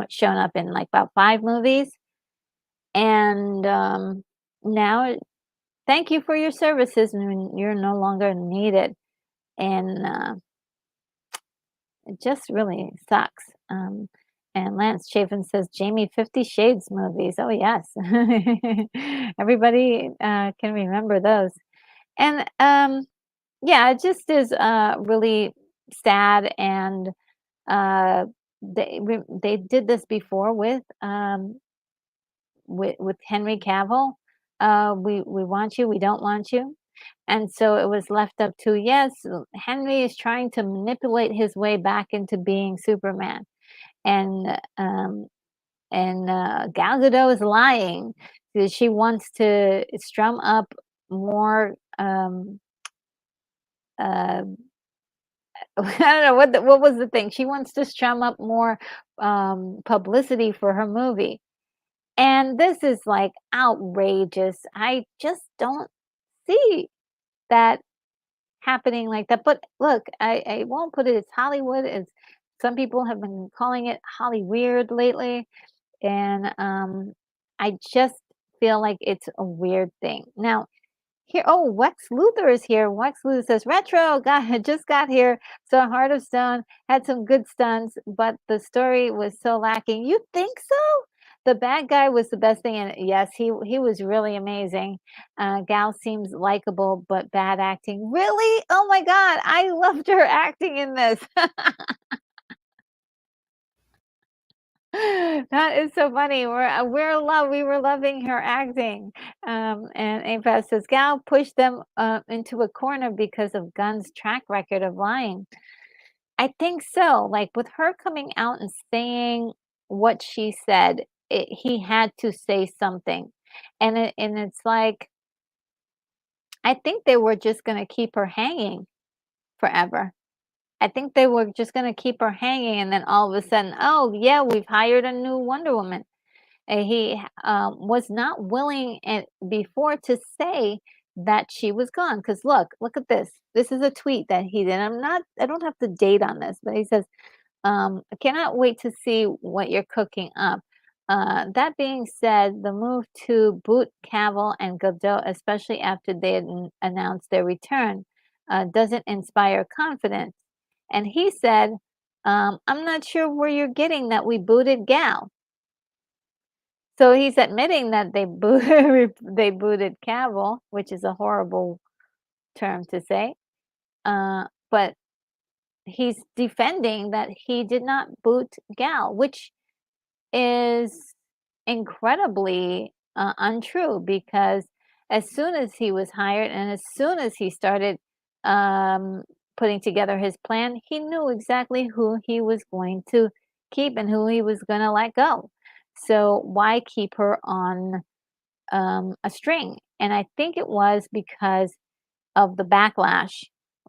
shown up in? Like about 5 movies. And now, thank you for your services, and you're no longer needed." And it just really sucks. And Lance Chafin says, Jamie, 50 Shades movies. Oh, yes. Everybody can remember those. And yeah, it just is really sad. And they did this before with Henry Cavill. We want you, we don't want you. And so it was left up to, yes, Henry is trying to manipulate his way back into being Superman. And Gal Gadot is lying. She wants to strum up more uh I don't know what was the thing. She wants to strum up more publicity for her movie. And this is like outrageous. I just don't see that happening like that. But look, I won't put it as Hollywood as some people have been calling it Holly weird lately. And I just feel like it's a weird thing. Now, here, oh, Wex Luthor is here. Wex Luthor says, Retro, just got here. So Heart of Stone had some good stunts, but the story was so lacking. You think so? The bad guy was the best thing, and yes, he was really amazing. Gal seems likable, but bad acting. Really? Oh my God, I loved her acting in this. That is so funny. We're in love. We were loving her acting. And Apex says Gal pushed them into a corner because of Gunn's track record of lying. I think so. Like with her coming out and saying what she said, he had to say something, and it's like I think they were just going to keep her hanging forever. I think they were just going to keep her hanging, and then all of a sudden, oh yeah, we've hired a new Wonder Woman. He was not willing before to say that she was gone. Because look at this. This is a tweet that he did. I don't have the date on this, but he says, I cannot wait to see what you're cooking up. That being said, the move to boot Cavill and Godot, especially after they had announced their return, doesn't inspire confidence. And he said, I'm not sure where you're getting that we booted Gal. So he's admitting that they booted Cavill, which is a horrible term to say. But he's defending that he did not boot Gal, which is incredibly untrue because as soon as he was hired and as soon as he started putting together his plan, he knew exactly who he was going to keep and who he was going to let go. So why keep her on a string? And I think it was because of the backlash.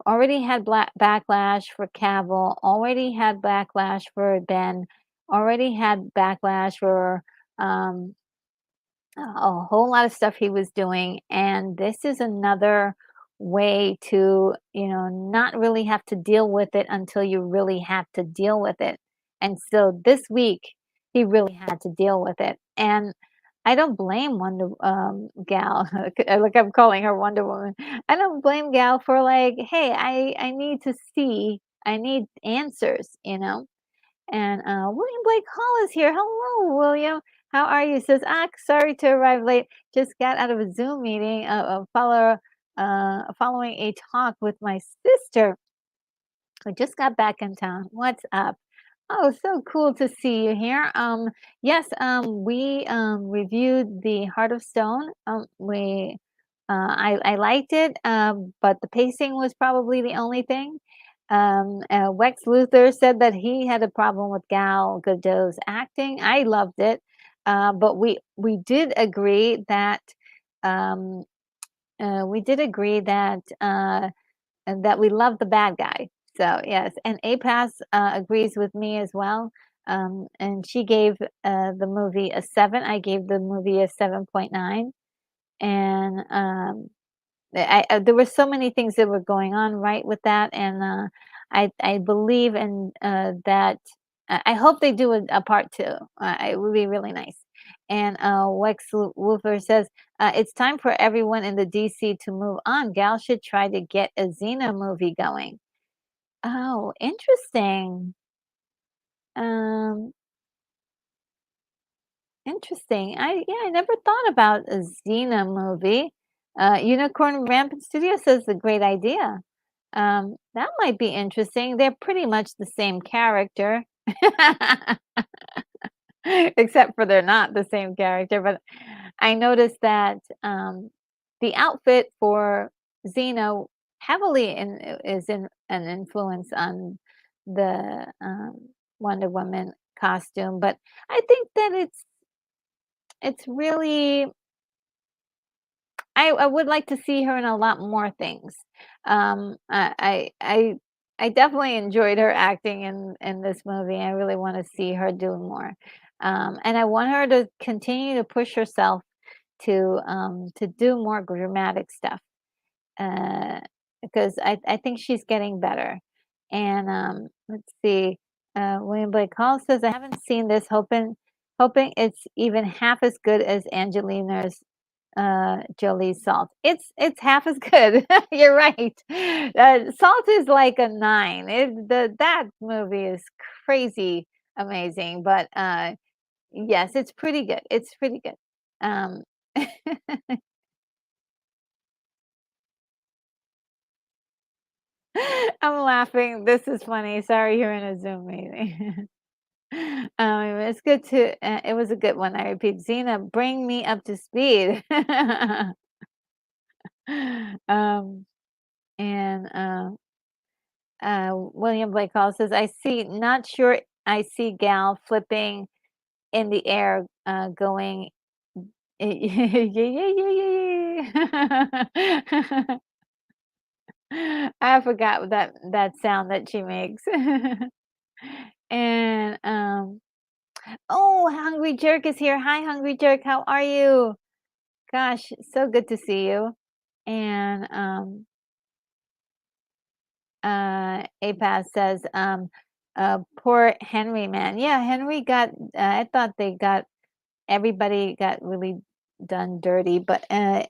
Already had backlash for Cavill, already had backlash for Ben, already had backlash for um, a whole lot of stuff he was doing. And this is another way to, not really have to deal with it until you really have to deal with it. And so this week, he really had to deal with it. And I don't blame Wonder Gal. Look, I'm calling her Wonder Woman. I don't blame Gal for like, hey, I need to see, I need answers. And William Blake Hall is here. Hello, William. How are you? Says, sorry to arrive late. Just got out of a Zoom meeting, following a talk with my sister. I just got back in town. What's up? Oh, so cool to see you here. Yes, we reviewed the Heart of Stone. I liked it, but the pacing was probably the only thing. Wex Luthor said that he had a problem with Gal Gadot's acting. I loved it, but we did agree that um, that we love the bad guy. So yes, and APAS agrees with me as well. And she gave the movie a 7. I gave the movie a 7.9. And there were so many things that were going on right with that, and I believe in that. I hope they do a part 2. It would be really nice. And Wex Wolfer says it's time for everyone in the DC to move on. Gal should try to get a Xena movie going. Oh, interesting. Um, Interesting. I never thought about a Xena movie. Unicorn Rampant Studio says a great idea. That might be interesting. They're pretty much the same character. Except for they're not the same character, but I noticed that, the outfit for Xena heavily is in an influence on the, Wonder Woman costume, but I think that it's really I would like to see her in a lot more things. I definitely enjoyed her acting in this movie. I really want to see her do more, and I want her to continue to push herself to do more dramatic stuff. Uh, because I think she's getting better. And let's see. William Blake Hall says I haven't seen this. Hoping it's even half as good as Angelina's Jolie's Salt. It's half as good. You're right. Salt is like a 9. That movie is crazy amazing, but yes, it's pretty good. It's pretty good. Um, I'm laughing. This is funny. Sorry, you're in a Zoom meeting. It's good to. It was a good one. I repeat, Zena, bring me up to speed. um, and William Blake Hall says, "I see. Not sure. I see Gal flipping in the air, going, yeah, yeah, yeah, yeah, yeah." I forgot that sound that she makes. And oh, Hungry Jerk is here. Hi, Hungry Jerk. How are you? Gosh, so good to see you. And APAS says, poor Henry, man. Yeah, Henry got. I thought they got everybody got really done dirty, but I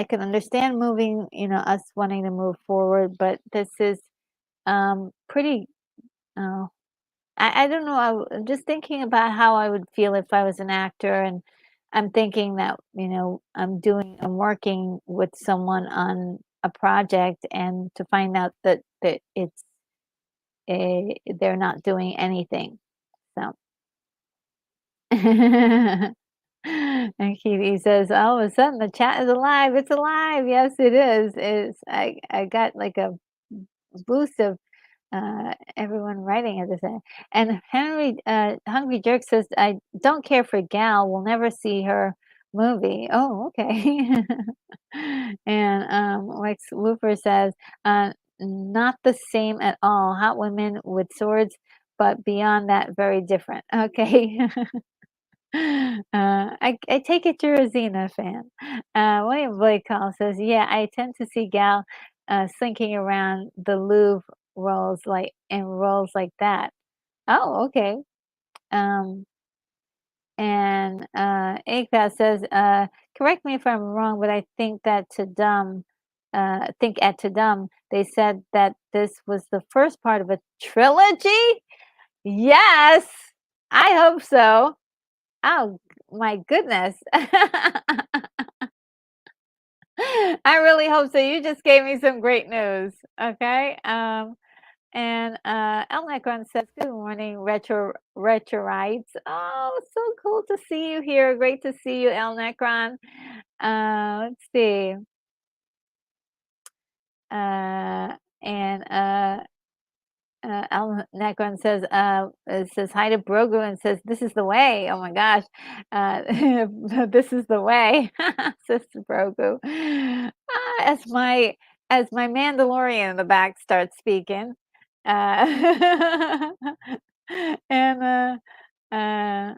can understand moving. Us wanting to move forward, but this is pretty. Uh, I don't know. I'm just thinking about how I would feel if I was an actor, and I'm thinking that I'm working with someone on a project, and to find out that they're not doing anything. So, and he says, all of a sudden the chat is alive. It's alive. Yes, it is. I got like a boost of everyone writing at the same. And Hungry Jerk says, I don't care for Gal. We'll never see her movie. Oh, okay. And Lex Luthor says, not the same at all. Hot women with swords, but beyond that, very different. Okay. I take it you're a Xena fan. William Blake Hall says, yeah, I tend to see Gal slinking around the Louvre roles like that. Oh, okay. Um, and Akaz says, correct me if I'm wrong, but I think that think at Tadum, they said that this was the first part of a trilogy. Yes, I hope so. Oh my goodness. I really hope so. You just gave me some great news. Okay. And El Necron says, good morning, Retroites. Oh, so cool to see you here. Great to see you, El Necron. Let's see. And Al Necron says, it says hi to Brogu and says, this is the way. Oh my gosh. This is the way, says Brogu. As my Mandalorian in the back starts speaking. Uh, and uh, and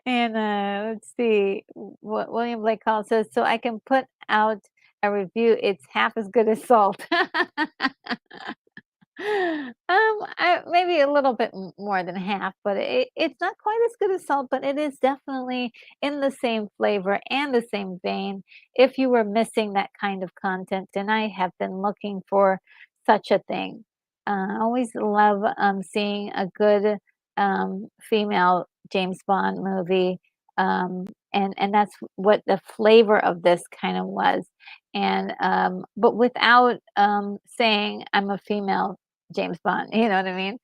and let's see what William Blake Hall says. So I can put out a review. It's half as good as Salt. Maybe a little bit more than half, but it's not quite as good as Salt, but it is definitely in the same flavor and the same vein. If you were missing that kind of content, and I have been looking for such a thing. I always love seeing a good female James Bond movie, and that's what the flavor of this kind of was. And but without saying I'm a female James Bond, you know what I mean?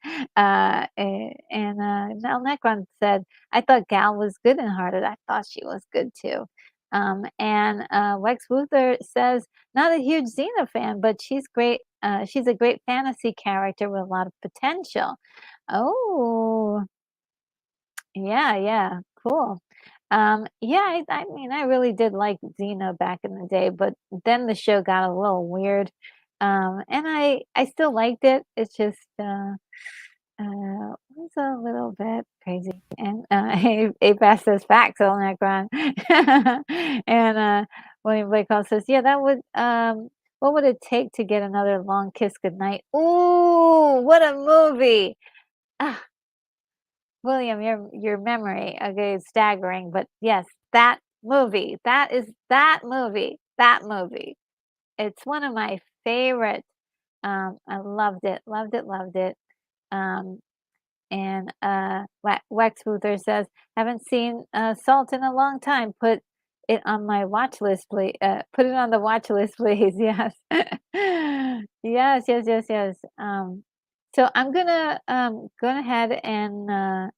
Mel Necron said, "I thought Gal was good and hearted. I thought she was good too." Lex Luthor says, "Not a huge Xena fan, but she's great. She's a great fantasy character with a lot of potential." Oh, yeah, yeah, cool. Yeah, I mean, I really did like Xena back in the day, but then the show got a little weird, and I still liked it. It's just was a little bit crazy. And A Fast says facts on that ground. And William Blake also says, yeah, that would what would it take to get another long kiss goodnight? Ooh, what a movie! Ah, William, your memory, okay, is staggering, but yes, that movie, that movie, that movie. It's one of my favorite. I loved it, loved it, loved it. Um, Wax Luther says, "Haven't seen, Salt in a long time. Put it on my watch list, please. Put it on the watch list, please." Yes. Yes, yes, yes, yes. So I'm gonna, go ahead and,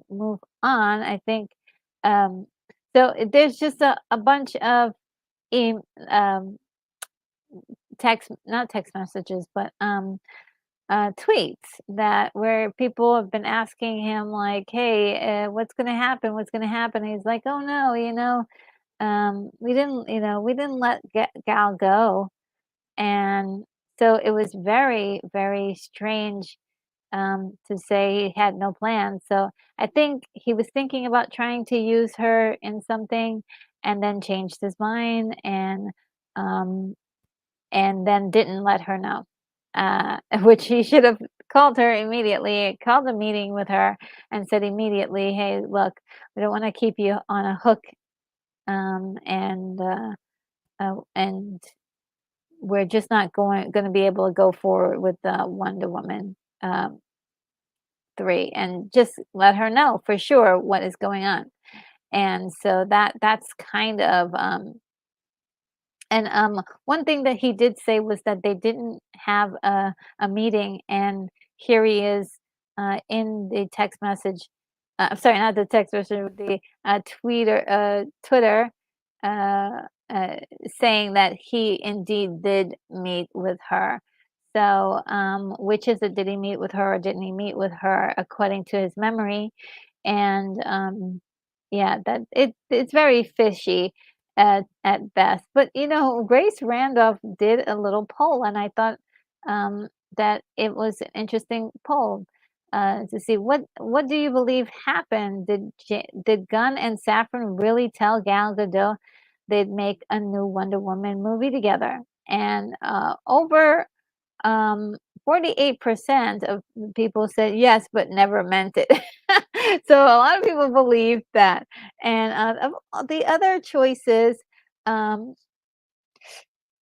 move on. I think, um, there's just a bunch of em text not text messages, but, tweets that where people have been asking him like, "Hey, what's gonna happen? What's gonna happen?" And he's like, "Oh no, we didn't let Gal go." And so it was very, very strange to say he had no plans. So I think he was thinking about trying to use her in something, and then changed his mind, um, and then didn't let her know, which he should have called her immediately, called a meeting with her and said immediately, "Hey, look, we don't want to keep you on a hook, and we're just not going to be able to go forward with Wonder Woman 3, and just let her know for sure what is going on." And so that's kind of one thing that he did say was that they didn't have a meeting, and here he is in the text message. I'm sorry, not the text message, the Twitter, uh, uh, saying that he indeed did meet with her. So, which is it? Did he meet with her or didn't he meet with her? According to his memory, and yeah, that it's very fishy at best. But Grace Randolph did a little poll, and I thought that it was an interesting poll to see what do you believe happened. Did Gunn and Saffron really tell Gal Gadot they'd make a new Wonder Woman movie together? And over um, 48% of people said yes, but never meant it. So a lot of people believe that. And of all the other choices, um,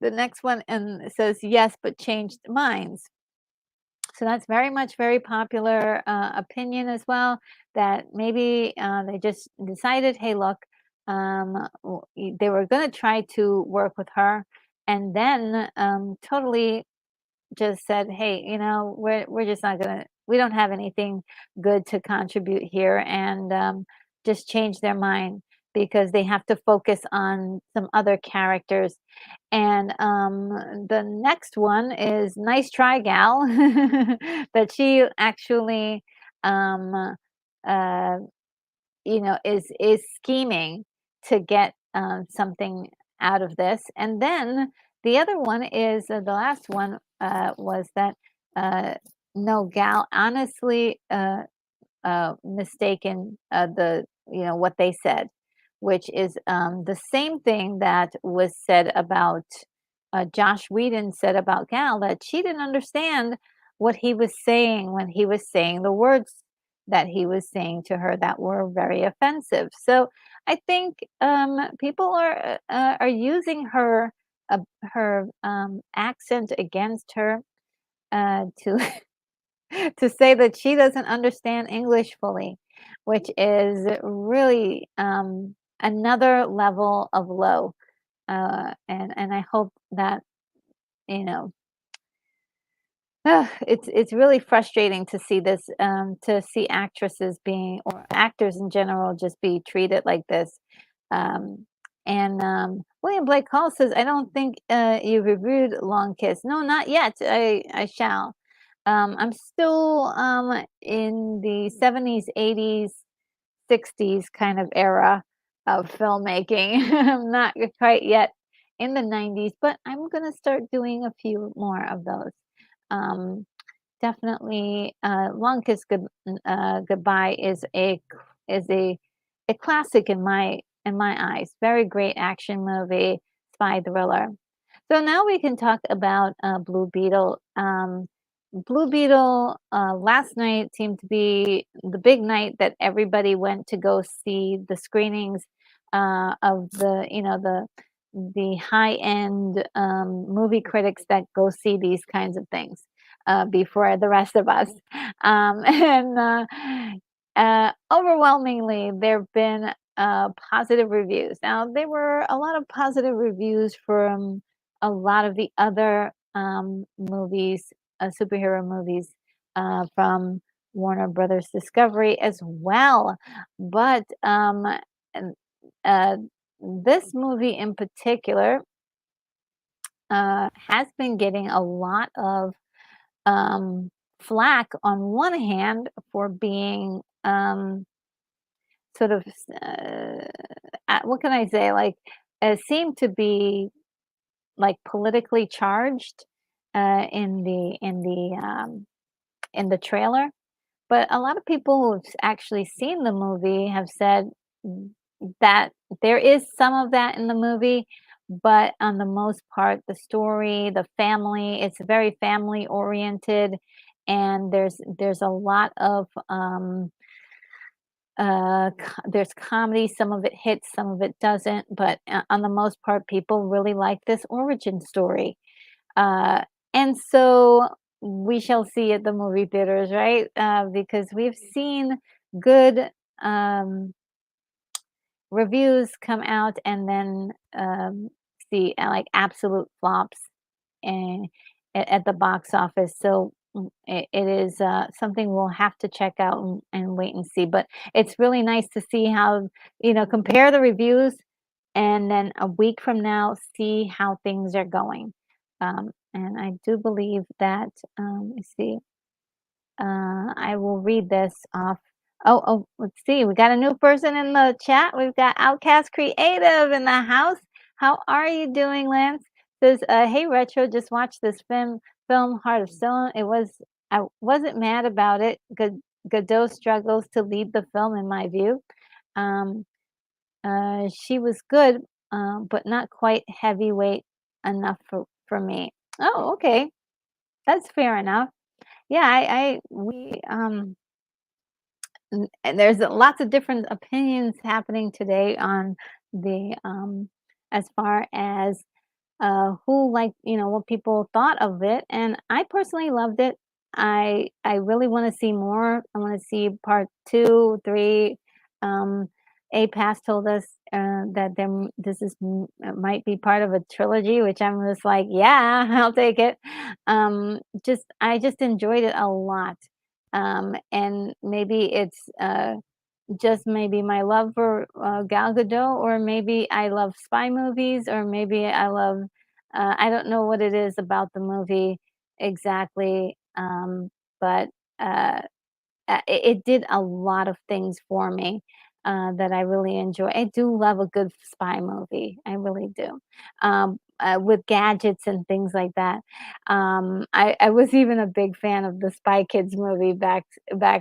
the next one and it says yes, but changed minds. So that's very much very popular opinion as well. That maybe they just decided, hey, look, they were going to try to work with her, and then totally just said, "Hey, we're just not gonna. We don't have anything good to contribute here," and just change their mind because they have to focus on some other characters. And the next one is "Nice try, gal," that she actually, um, uh, is scheming to get something out of this. And then the other one is the last one was that uh, no, gal honestly mistaken the what they said, which is the same thing that was said about Josh Whedon said about Gal, that she didn't understand what he was saying when he was saying the words that he was saying to her that were very offensive. So I think people are using her accent against her to to say that she doesn't understand English fully, which is really another level of low. And I hope that you know It's really frustrating to see this, to see actresses being or actors in general just be treated like this. Um, and William Blake Hall says, "I don't think you reviewed Long Kiss." No, not yet. I shall. I'm still in the 70s, 80s, 60s kind of era of filmmaking. I'm not quite yet in the 90s, but I'm gonna start doing a few more of those. Um, Definitely, Long Kiss Goodbye is a classic in my eyes. Very great action movie, spy thriller. So now we can talk about Blue Beetle. Blue Beetle last night seemed to be the big night that everybody went to go see the screenings of the the high end movie critics that go see these kinds of things before the rest of us. And Overwhelmingly, there have been positive reviews. Now, there were a lot of positive reviews from a lot of the other movies, superhero movies from Warner Brothers Discovery as well. But and, uh, this movie in particular has been getting a lot of um, flack on one hand for being sort of what can I say, like seem to be like politically charged in the trailer. But a lot of people who've actually seen the movie have said that there is some of that in the movie, but on the most part, the story, the family, it's very family oriented, and there's a lot of there's comedy. Some of it hits, some of it doesn't. But on the most part, people really like this origin story. Uh, and so we shall see at the movie theaters, right? Because we've seen good um, reviews come out and then see like absolute flops and at the box office. So it is something we'll have to check out and wait and see. But it's really nice to see how compare the reviews and then a week from now see how things are going. And I do believe that, let's see, I will read this off. Oh, let's see. We got a new person in the chat. We've got Outcast Creative in the house. How are you doing, Lance? Says, hey, Retro, just watched this film Heart of Stone. I wasn't mad about it. Godot struggles to lead the film, in my view. Um, she was good, but not quite heavyweight enough for me. Oh, okay. That's fair enough. Yeah, I we and there's lots of different opinions happening today on the as far as who like what people thought of it, and I personally loved it. I really want to see more. I want to see part 2, 3. um A Pass told us that this might be part of a trilogy, which I'm just like, yeah, I'll take it. Just I just enjoyed it a lot. And maybe it's just maybe my love for Gal Gadot, or maybe I love spy movies, or maybe I love I don't know what it is about the movie exactly, but uh, it did a lot of things for me that I really enjoy. I do love a good spy movie. I really do. With gadgets and things like that. I was even a big fan of the Spy Kids movie back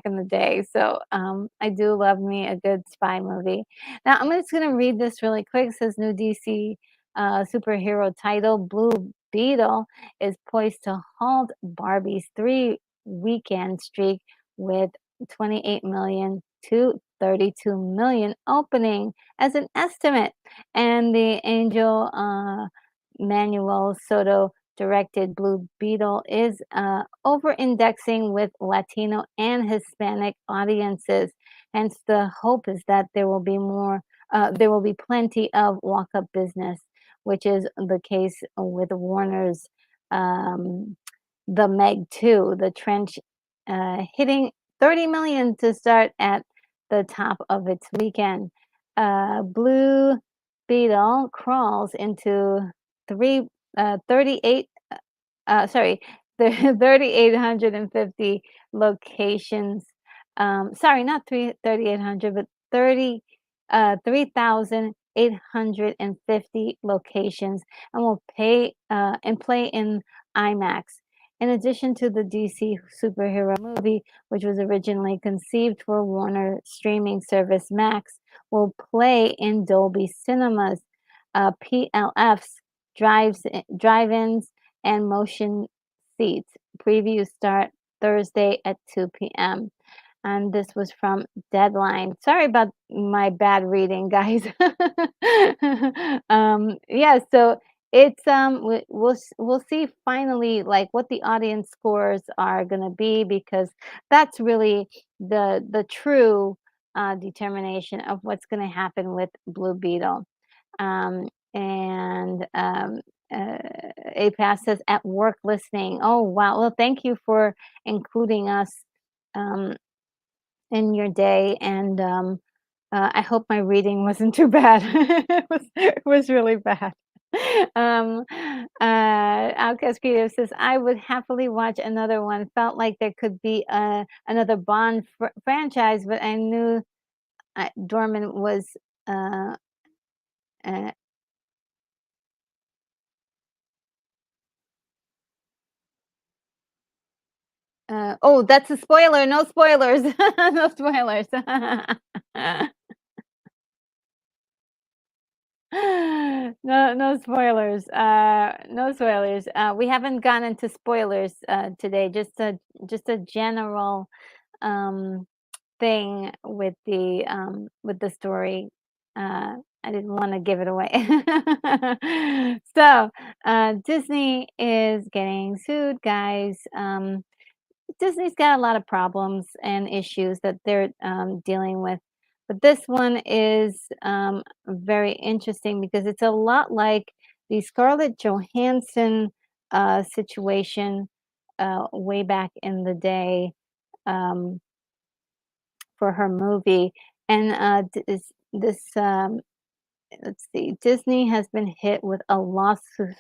in the day. So I do love me a good spy movie. Now I'm just gonna read this really quick. It says new DC superhero title Blue Beetle is poised to halt Barbie's 3 weekend streak with 28 million to 32 million opening as an estimate. And the Angel Manuel Soto directed Blue Beetle is over indexing with Latino and Hispanic audiences. Hence, the hope is that there will be plenty of walk up business, which is the case with Warner's. Um, the Meg 2, the trench, hitting 30 million to start at the top of its weekend. Blue Beetle crawls into three 38 sorry, the 3,850 locations. Sorry, not 3,800, but 3,850 locations, and will pay and play in IMAX. In addition to the DC superhero movie, which was originally conceived for Warner streaming service Max, will play in Dolby Cinemas, PLFs, drive-ins, and motion seats. Previews start Thursday at 2 p.m. And this was from Deadline. Sorry about my bad reading, guys. Yeah, so it's we'll see finally like what the audience scores are going to be, because that's really the true determination of what's going to happen with Blue Beetle. And uh, APAS says at work listening. Oh wow! Well, thank you for including us um, in your day, and I hope my reading wasn't too bad. It was really bad. Um, Outcast Creative says, I would happily watch another one. Felt like there could be another Bond franchise, but I knew Dorman was. Uh, uh, oh, that's a spoiler. No spoilers. No spoilers. No spoilers. No spoilers. We haven't gone into spoilers today. Just a general um thing with the story. I didn't want to give it away. So, Disney is getting sued, guys. Disney's got a lot of problems and issues that they're dealing with. But this one is very interesting because it's a lot like the Scarlett Johansson situation way back in the day um, for her movie. And let's see, Disney has been hit with a lawsuit,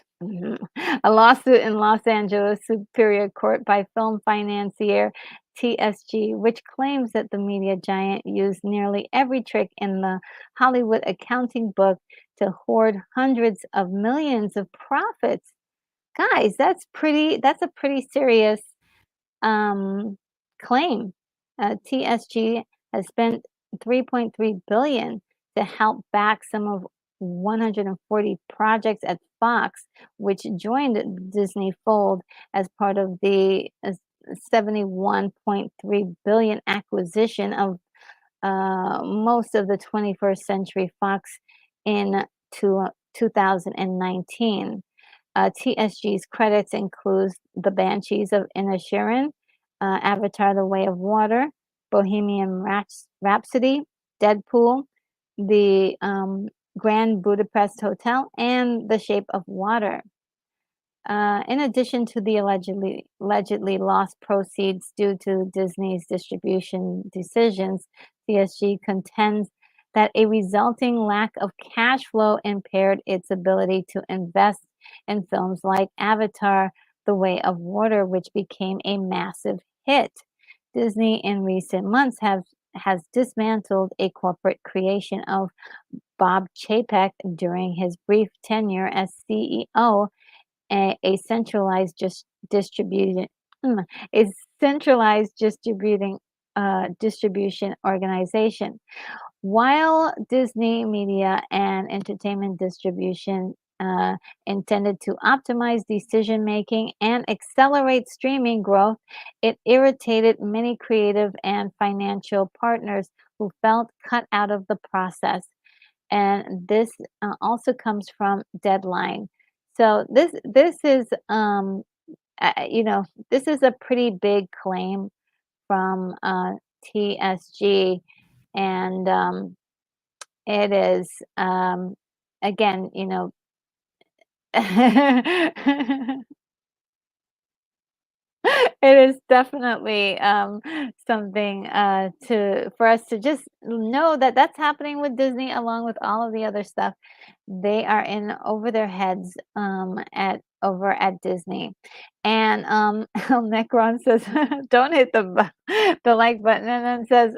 a lawsuit in Los Angeles Superior Court by film financier TSG, which claims that the media giant used nearly every trick in the Hollywood accounting book to hoard hundreds of millions of profits. Guys, that's a pretty serious um, claim. TSG has spent 3.3 billion to help back some of 140 projects at Fox, which joined Disney fold as part of the 71.3 billion acquisition of most of the 21st Century Fox in 2019. TSG's credits include The Banshees of Inisherin, Avatar: The Way of Water, Bohemian Rhapsody, Deadpool, the Grand Budapest Hotel, and The Shape of Water. In addition to the allegedly lost proceeds due to Disney's distribution decisions, CSG contends that a resulting lack of cash flow impaired its ability to invest in films like Avatar: The Way of Water, which became a massive hit. Disney in recent months has dismantled a corporate creation of Bob Chapek during his brief tenure as CEO, a centralized just distribution a centralized distribution organization. While Disney Media and Entertainment Distribution intended to optimize decision making and accelerate streaming growth, it irritated many creative and financial partners who felt cut out of the process. And this also comes from Deadline. So this is this is a pretty big claim from TSG, and it is again, It is definitely something to for us to just know that that's happening with Disney along with all of the other stuff. They are in over their heads at over at Disney. And Necron says, "Don't hit the like button," and then says,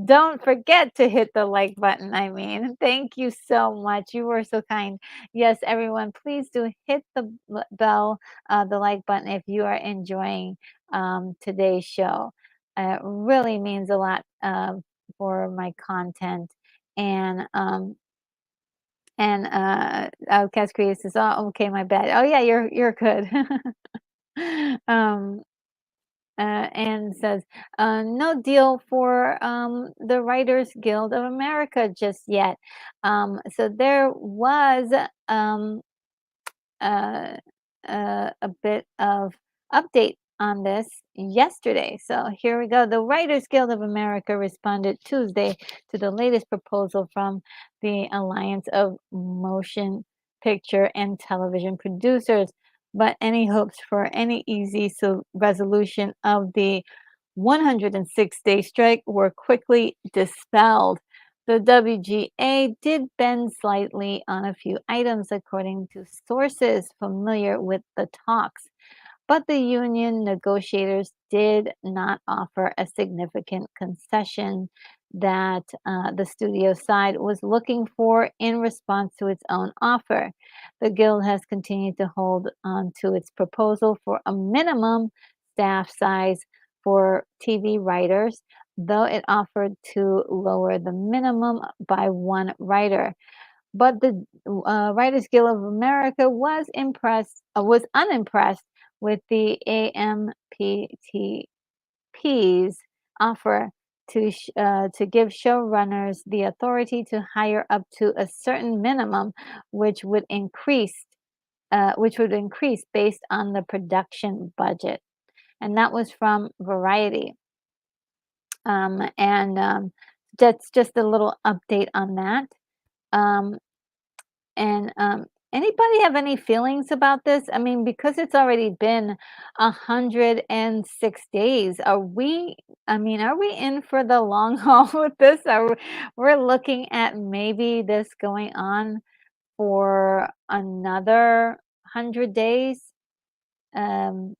"Don't forget to hit the like button." I mean, thank you so much. You were so kind. Yes, everyone, please do hit the bell, the like button if you are enjoying today's show. It really means a lot for my content. And Outcast Creator says, "Oh, okay, my bad. Oh yeah, you're good." um, and says, "No deal for the Writers Guild of America just yet." So there was uh, a bit of update on this yesterday. So here we go. The Writers Guild of America responded Tuesday to the latest proposal from the Alliance of Motion Picture and Television Producers. But any hopes for any easy resolution of the 106-day strike were quickly dispelled. The WGA did bend slightly on a few items, according to sources familiar with the talks, but the union negotiators did not offer a significant concession that the studio side was looking for in response to its own offer. The Guild has continued to hold on to its proposal for a minimum staff size for TV writers, though it offered to lower the minimum by one writer. But the Writers Guild of America was unimpressed with the AMPTP's offer to give showrunners the authority to hire up to a certain minimum, which would increase based on the production budget. And that was from Variety. And That's just a little update on that. Um, and Anybody have any feelings about this? I mean, because it's already been 106 days. Are we in for the long haul with this? We're looking at maybe this going on for another 100 days? Um,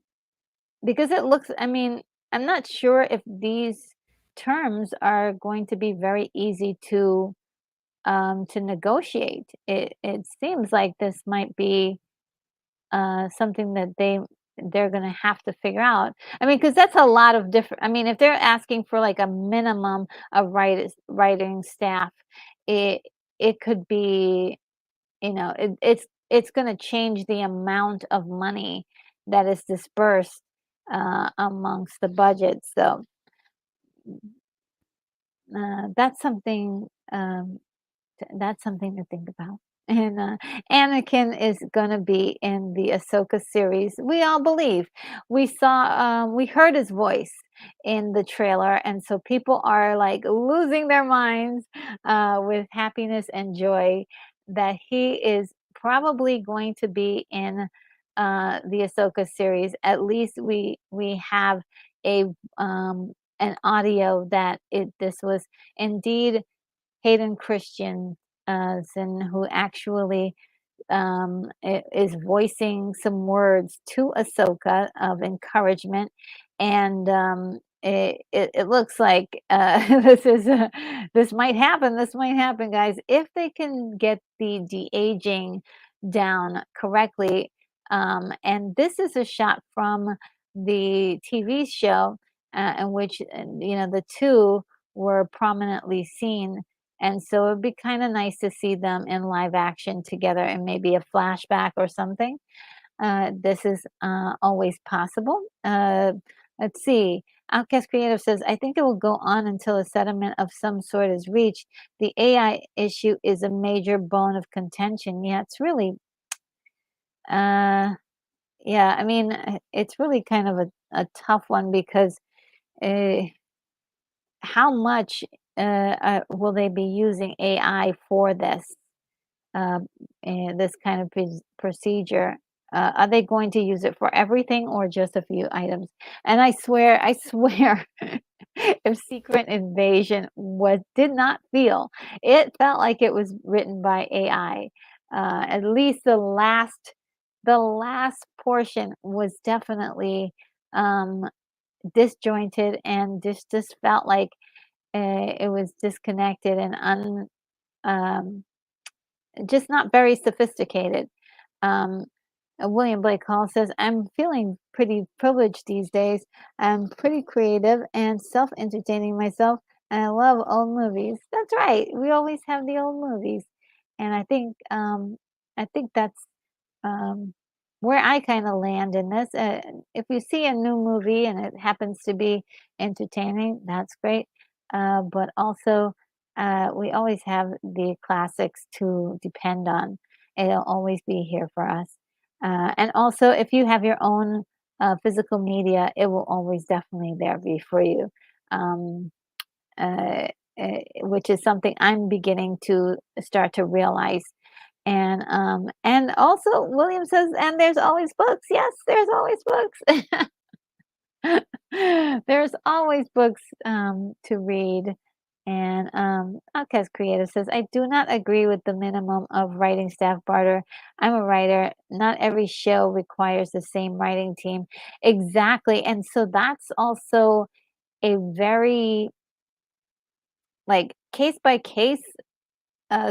because it looks, I mean, I'm not sure if these terms are going to be very easy to negotiate. It seems like this might be something that they're going to have to figure out. I mean, because that's a lot of different. I mean, if they're asking for like a minimum of writing staff, it it could be, it's going to change the amount of money that is dispersed amongst the budget. So that's something. That's something to think about. And Anakin is gonna be in the Ahsoka series. We all believe. We heard his voice in the trailer, and so people are like losing their minds with happiness and joy that he is probably going to be in the Ahsoka series. At least we have a an audio that this was indeed Hayden Christensen, who actually is voicing some words to Ahsoka of encouragement, and it looks like this might happen. This might happen, guys, if they can get the de-aging down correctly. And this is a shot from the TV show in which the two were prominently seen, and so it'd be kind of nice to see them in live action together and maybe a flashback or something. This is always possible. Let's see. Outcast Creative says, I think it will go on until a settlement of some sort is reached. The AI issue is a major bone of contention. Yeah, it's really, uh, yeah, I mean, it's really kind of a tough one because uh, how much will they be using AI for this? uh, this kind of procedure. Are they going to use it for everything or just a few items? And I swear, if Secret Invasion did not feel, it felt like it was written by AI. At least the last portion was definitely um, disjointed and just felt like it was disconnected and um, just not very sophisticated. Um, William Blake Hall says, I'm feeling pretty privileged these days. I'm pretty creative and self entertaining myself, and I love old movies. That's right. We always have the old movies. And I think that's um, where I kind of land in this. If you see a new movie and it happens to be entertaining, that's great. But also, we always have the classics to depend on. It'll always be here for us. And also, if you have your own physical media, it will always definitely there be for you. Um, which is something I'm beginning to start to realize. And also William says, and there's always books. Yes, there's always books. There's always books to read. And Outcast Creative says, I do not agree with the minimum of writing staff barter. I'm a writer. Not every show requires the same writing team. Exactly. And so that's also a very like case by case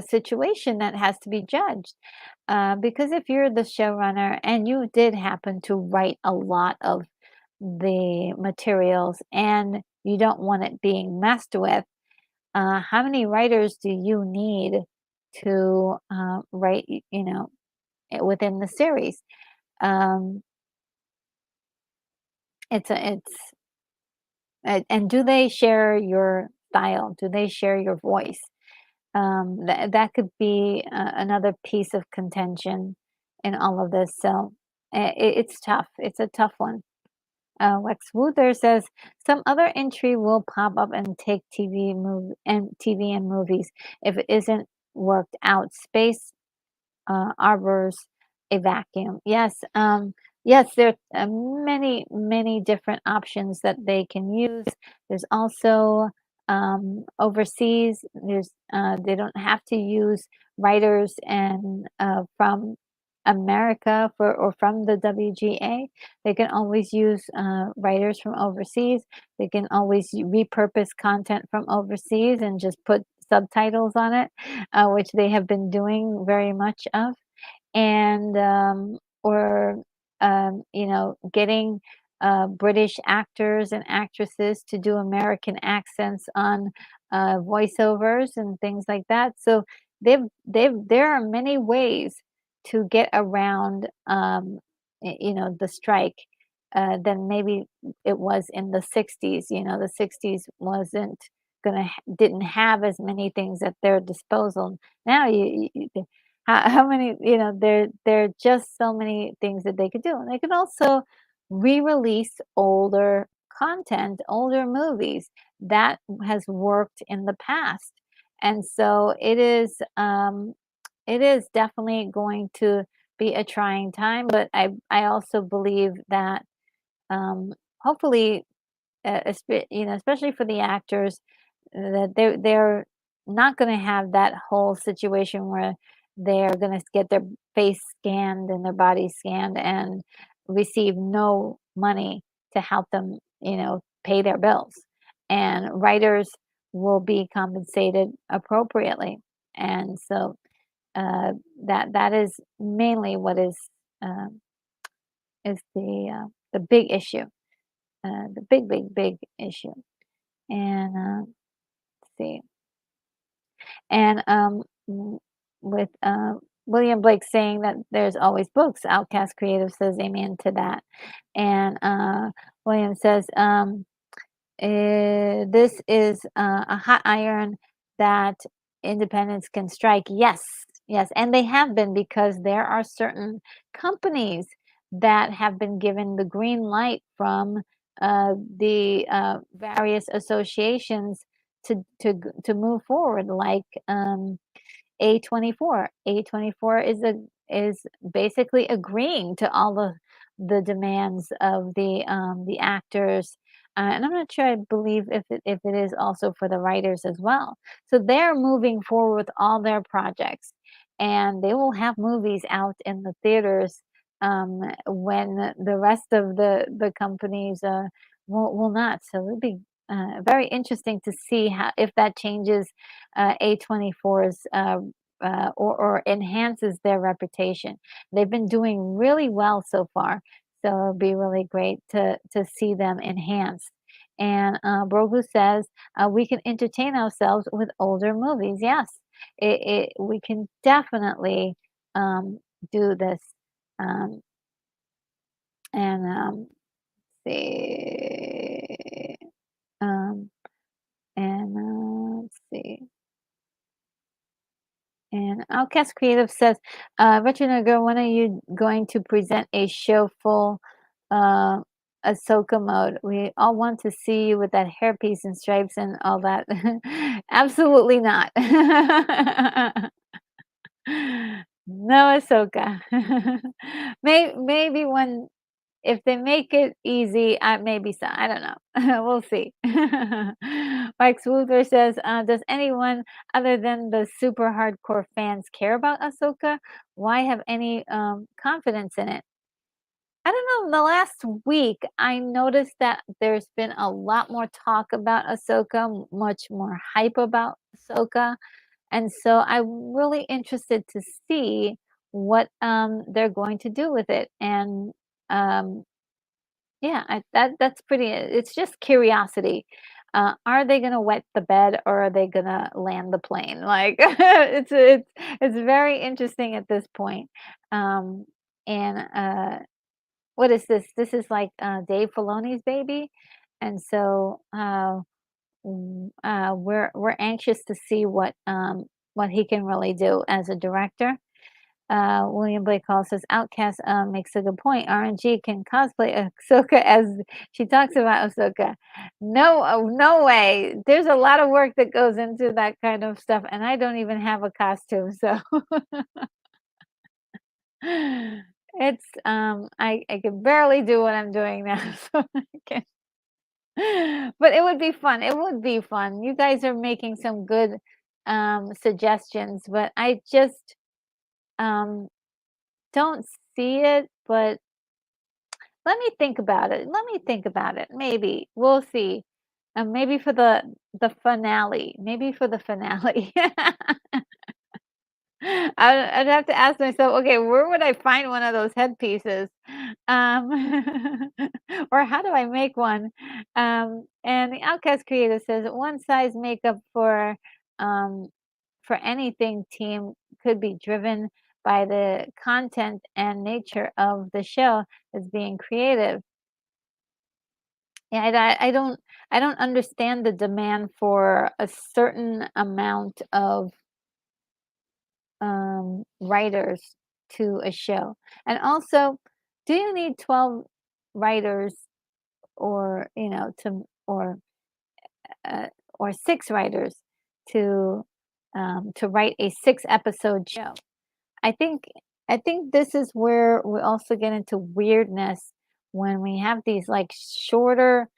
situation that has to be judged. Because if you're the showrunner and you did happen to write a lot of the materials and you don't want it being messed with, how many writers do you need to write, within the series? Um, it's and do they share your style? Do they share your voice? That could be another piece of contention in all of this. So it's tough. It's a tough one. Lex Luthor says some other entry will pop up and take TV and movies if it isn't worked out. Space arbors a vacuum. Yes, there are many different options that they can use. There's also overseas. They don't have to use writers and from America or from the WGA. They can always use writers from overseas. They can always repurpose content from overseas and just put subtitles on it, which they have been doing very much of. And or getting British actors and actresses to do American accents on voiceovers and things like that. So there are many ways to get around the strike than maybe it was in the 60s. The 60s didn't have as many things at their disposal. Now how many, there are just so many things that they could do. And they could also re-release older content, older movies that has worked in the past. And so it is definitely going to be a trying time, but I also believe that hopefully especially for the actors, that they're not going to have that whole situation where they're going to get their face scanned and their body scanned and receive no money to help them, pay their bills. And writers will be compensated appropriately. And so that is mainly what is the big issue, the big issue. And let's see. And with William Blake saying that there's always books, Outcast Creative says amen to that. And William says, this is a hot iron that independents can strike. Yes, yes, and they have been, because there are certain companies that have been given the green light from the various associations to move forward, like A24. A24 is is basically agreeing to all the demands of the actors, and I'm not sure. I believe if it is also for the writers as well. So they're moving forward with all their projects, and they will have movies out in the theaters when the rest of the companies will not. So it'll be very interesting to see how if that changes A24's or enhances their reputation. They've been doing really well so far, so it'll be really great to see them enhanced. And Brogu says we can entertain ourselves with older movies. Yes, we can definitely um, do this. Um, and see, um, and let's see. And Outcast Creative says, Richard Girl, when are you going to present a show full uh, Ahsoka mode? We all want to see you with that hairpiece and stripes and all that. Absolutely not. No Ahsoka. Maybe when if they make it easy, maybe so. I don't know. We'll see. Mike Swoother says, "Does anyone other than the super hardcore fans care about Ahsoka? Why have any confidence in it?" I don't know. The last week, I noticed that there's been a lot more talk about Ahsoka, much more hype about Ahsoka, and so I'm really interested to see what they're going to do with it. And um, yeah, that's pretty it's just curiosity. Are they gonna wet the bed or are they gonna land the plane? Like, it's very interesting at this point. Um, and, what is this? This is like, Dave Filoni's baby, and so, we're anxious to see what he can really do as a director. William Blake Hall says, Outcast makes a good point. RNG can cosplay Ahsoka as she talks about Ahsoka. No, no way. There's a lot of work that goes into that kind of stuff, and I don't even have a costume, so I can barely do what I'm doing now. So I can, but it would be fun. It would be fun. You guys are making some good suggestions, but I just um don't see it, but let me think about it. Let me think about it. Maybe. We'll see. Maybe for the finale. Maybe for the finale. I'd have to ask myself, okay, where would I find one of those headpieces? Um, or how do I make one? And the Outcast Creator says one size makeup um, for anything team could be driven by the content and nature of the show as being creative. Yeah, I don't understand the demand for a certain amount of writers to a show. And also, do you need 12 writers or, uh, or 6 writers to write a 6-episode show? I think I think this is where we also get into weirdness when we have these like shorter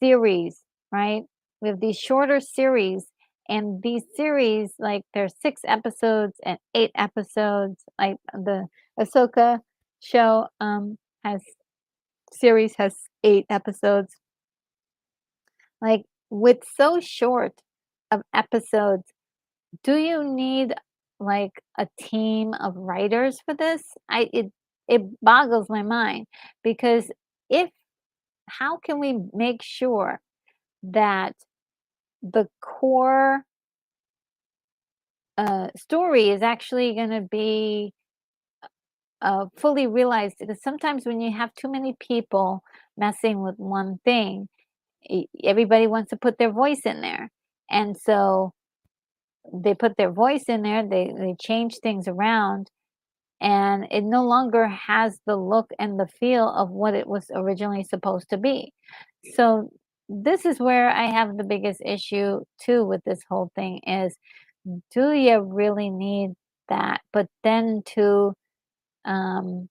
series, right? We have these shorter series, and these series, like, there's 6 episodes and 8 episodes. Like the Ahsoka show, has series has 8 episodes. Like, with so short of episodes, do you need like a team of writers for this? It boggles my mind because if how can we make sure that the core story is actually going to be fully realized? Because sometimes when you have too many people messing with one thing, everybody wants to put their voice in there, and so they put their voice in there. They change things around, and it no longer has the look and the feel of what it was originally supposed to be. So this is where I have the biggest issue too with this whole thing is, do you really need that? But then too, Um,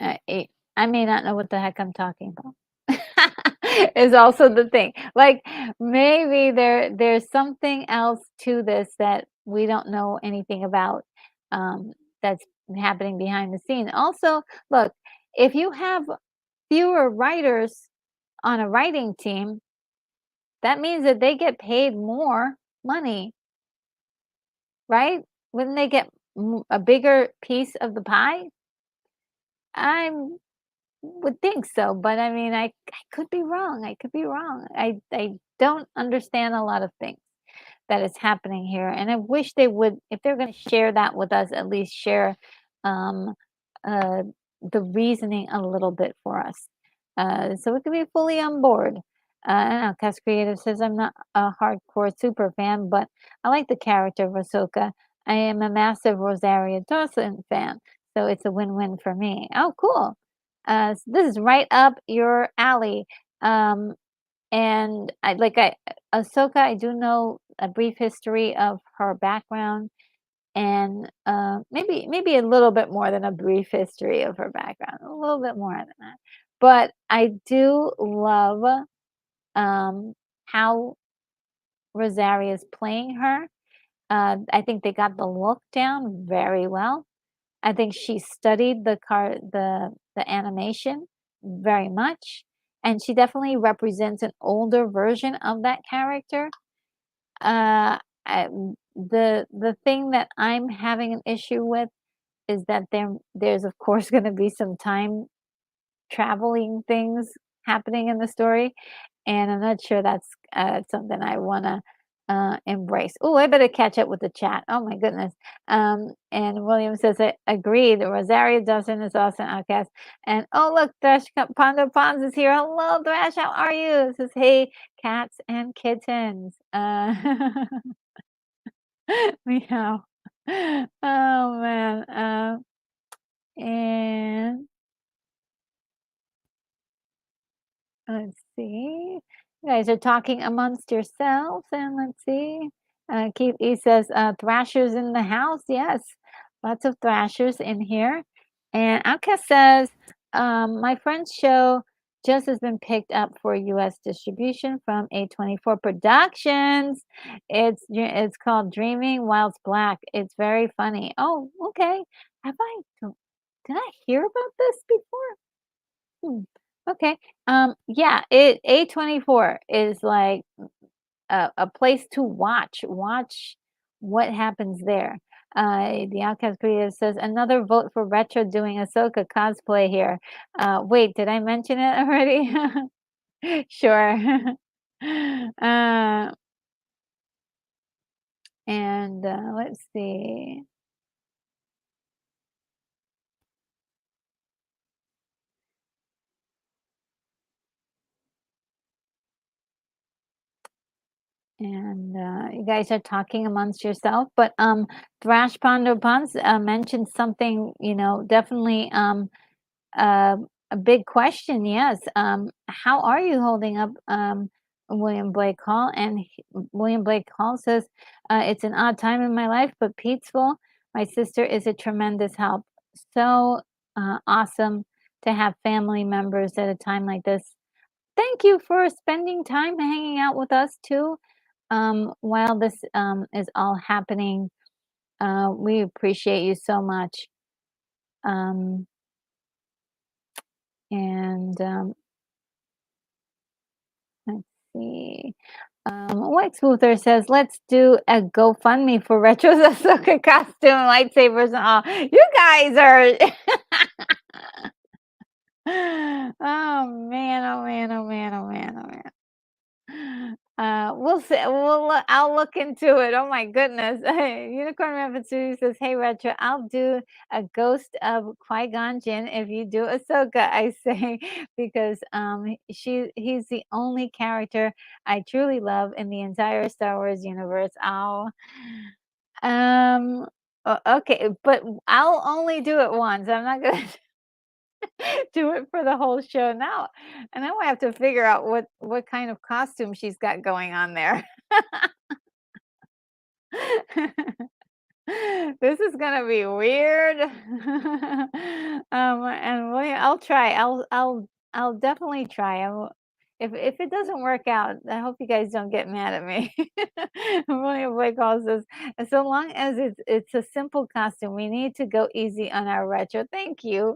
I may not know what the heck I'm talking about. Is also the thing. Like, maybe there's something else to this that we don't know anything about, that's happening behind the scene. Also, look, if you have fewer writers on a writing team, that means that they get paid more money, right? Wouldn't they get a bigger piece of the pie? I would think so, but I mean, I could be wrong. I could be wrong. I don't understand a lot of things that is happening here, and I wish they would, if they're going to share that with us, at least share um, uh, the reasoning a little bit for us, so we can be fully on board. And Outcast Creative says, I'm not a hardcore super fan, but I like the character of Ahsoka. I am a massive Rosario Dawson fan, so it's a win-win for me. Oh, cool. This is right up your alley. Um, and I Ahsoka, I do know a brief history of her background and maybe a little bit more than a brief history of her background, a little bit more than that. But I do love um, how Rosario is playing her. I think they got the look down very well. I think she studied the animation very much, and she definitely represents an older version of that character. Uh, the thing that I'm having an issue with is that there's of course going to be some time traveling things happening in the story, and I'm not sure that's, something I wanna, embrace. Oh, I better catch up with the chat. Oh my goodness. And William says, "I agreed. Rosario Dawson is also an outcast." And, oh, look, Pondo Pons is here. "Hello, Thrash, how are you?" It says, "Hey, cats and kittens." Meow. Oh, man, and let's see. You guys are talking amongst yourselves, and let's see. Keith E says, "Thrashers in the house." Yes, lots of thrashers in here. And Outcast says, "My friend's show just has been picked up for U.S. distribution from A24 Productions. It's called Dreaming Whilst Black. It's very funny." Oh, okay. Have I? Did I hear about this before? Hmm, okay. Yeah, A24 is like a place to watch. Watch what happens there. The Outcast Creative says, "Another vote for Retro doing Ahsoka cosplay here." Wait, did I mention it already? Sure. Uh, and let's see. And you guys are talking amongst yourself, but Thrash Ponder Buns mentioned something, definitely uh, a big question. Yes. How are you holding up, William Blake Hall? And William Blake Hall says, "It's an odd time in my life, but peaceful. My sister is a tremendous help. So awesome to have family members at a time like this. Thank you for spending time hanging out with us too, while this is all happening. We appreciate you so much." Um, and let's see. Wax Luther says, "Let's do a GoFundMe for Retro's Ahsoka costume, lightsabers, and all." You guys are. Oh man! Oh man! Oh man! Oh man! Oh man! We'll see. I'll look into it. Oh my goodness. Unicorn Rabbit Studio says, "Hey Retro, I'll do a ghost of Qui-Gon Jinn if you do Ahsoka," I say, because he's the only character I truly love in the entire Star Wars universe. Oh, um, okay, but I'll only do it once. I'm not gonna do it for the whole show now. And now I have to figure out what kind of costume she's got going on there. This is gonna be weird. And I'll try. I'll definitely try. If it doesn't work out, I hope you guys don't get mad at me. William Blake calls this. So long as it's a simple costume, we need to go easy on our retro. Thank you.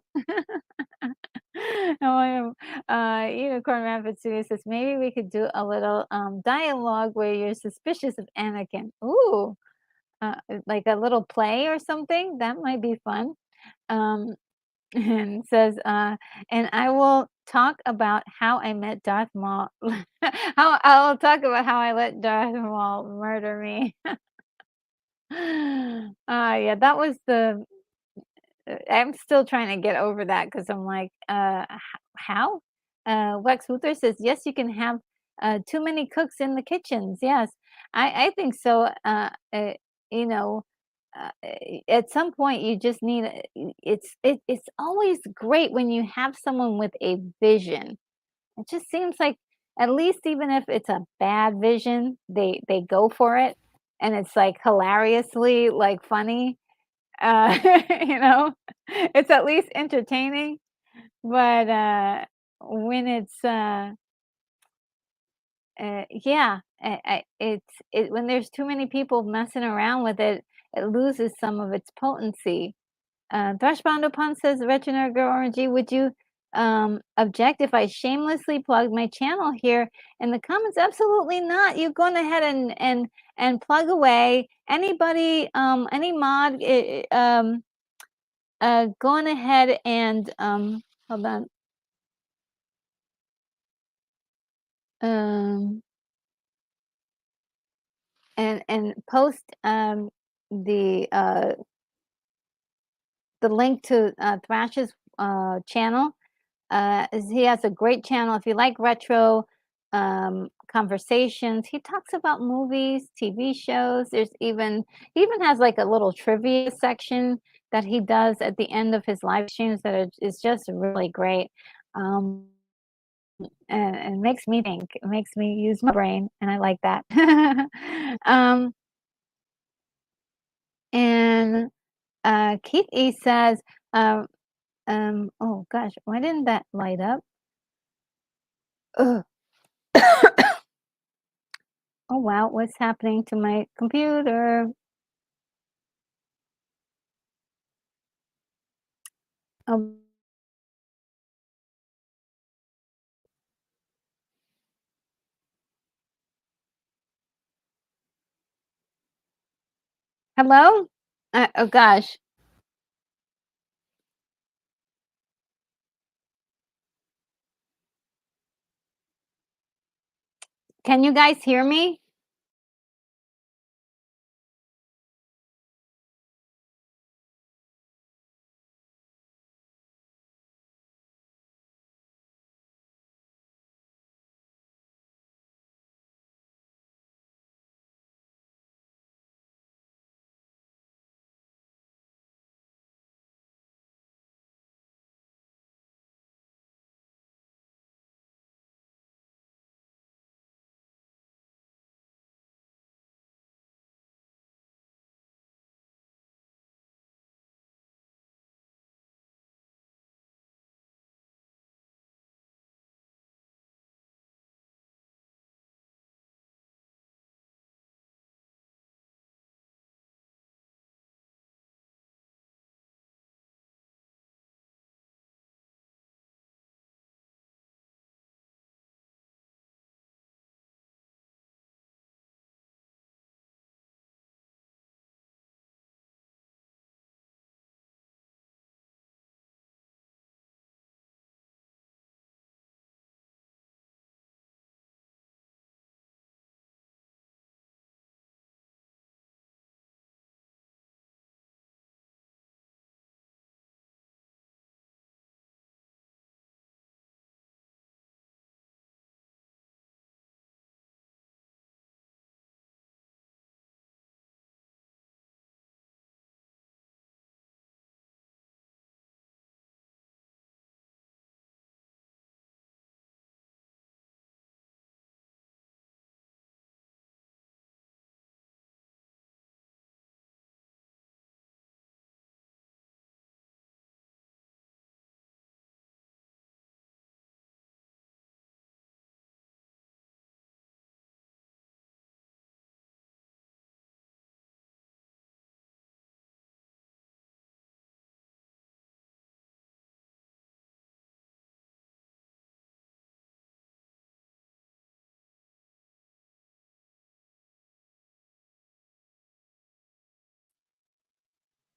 Oh, Unicorn Rabbit Studio says maybe we could do a little dialogue where you're suspicious of Anakin. Ooh, like a little play or something. That might be fun. Um, and says, and I will talk about how I met Darth Maul. How I'll talk about how I let Darth Maul murder me. Yeah, that was the I'm still trying to get over that because 'cause I'm like, how?" Wex Luther says, "Yes, you can have, too many cooks in the kitchens." Yes, I think so, you know, at some point, you just need it's always great when you have someone with a vision. It just seems like at least even if it's a bad vision, they go for it, and it's, like, hilariously, like, funny. Uh, you know, it's at least entertaining, but, when it's, yeah, when there's too many people messing around with it, it loses some of its potency. Thrushbound Upon says, "Reginald Girl RNG, would you, object if I shamelessly plug my channel here in the comments?" Absolutely not. You've gone ahead and plug away. Anybody, any mod, going ahead and, hold on, um, and post, the link to, Thrash's, channel. He has a great channel. If you like retro, conversations, he talks about movies, TV shows. He even has, like, a little trivia section that he does at the end of his live streams that is just really great. Um and makes me think. It makes me use my brain, and I like that. Um, and, Keith E says, uh, oh gosh, why didn't that light up? Ugh. Oh, wow, what's happening to my computer? Um, hello? Oh gosh, can you guys hear me?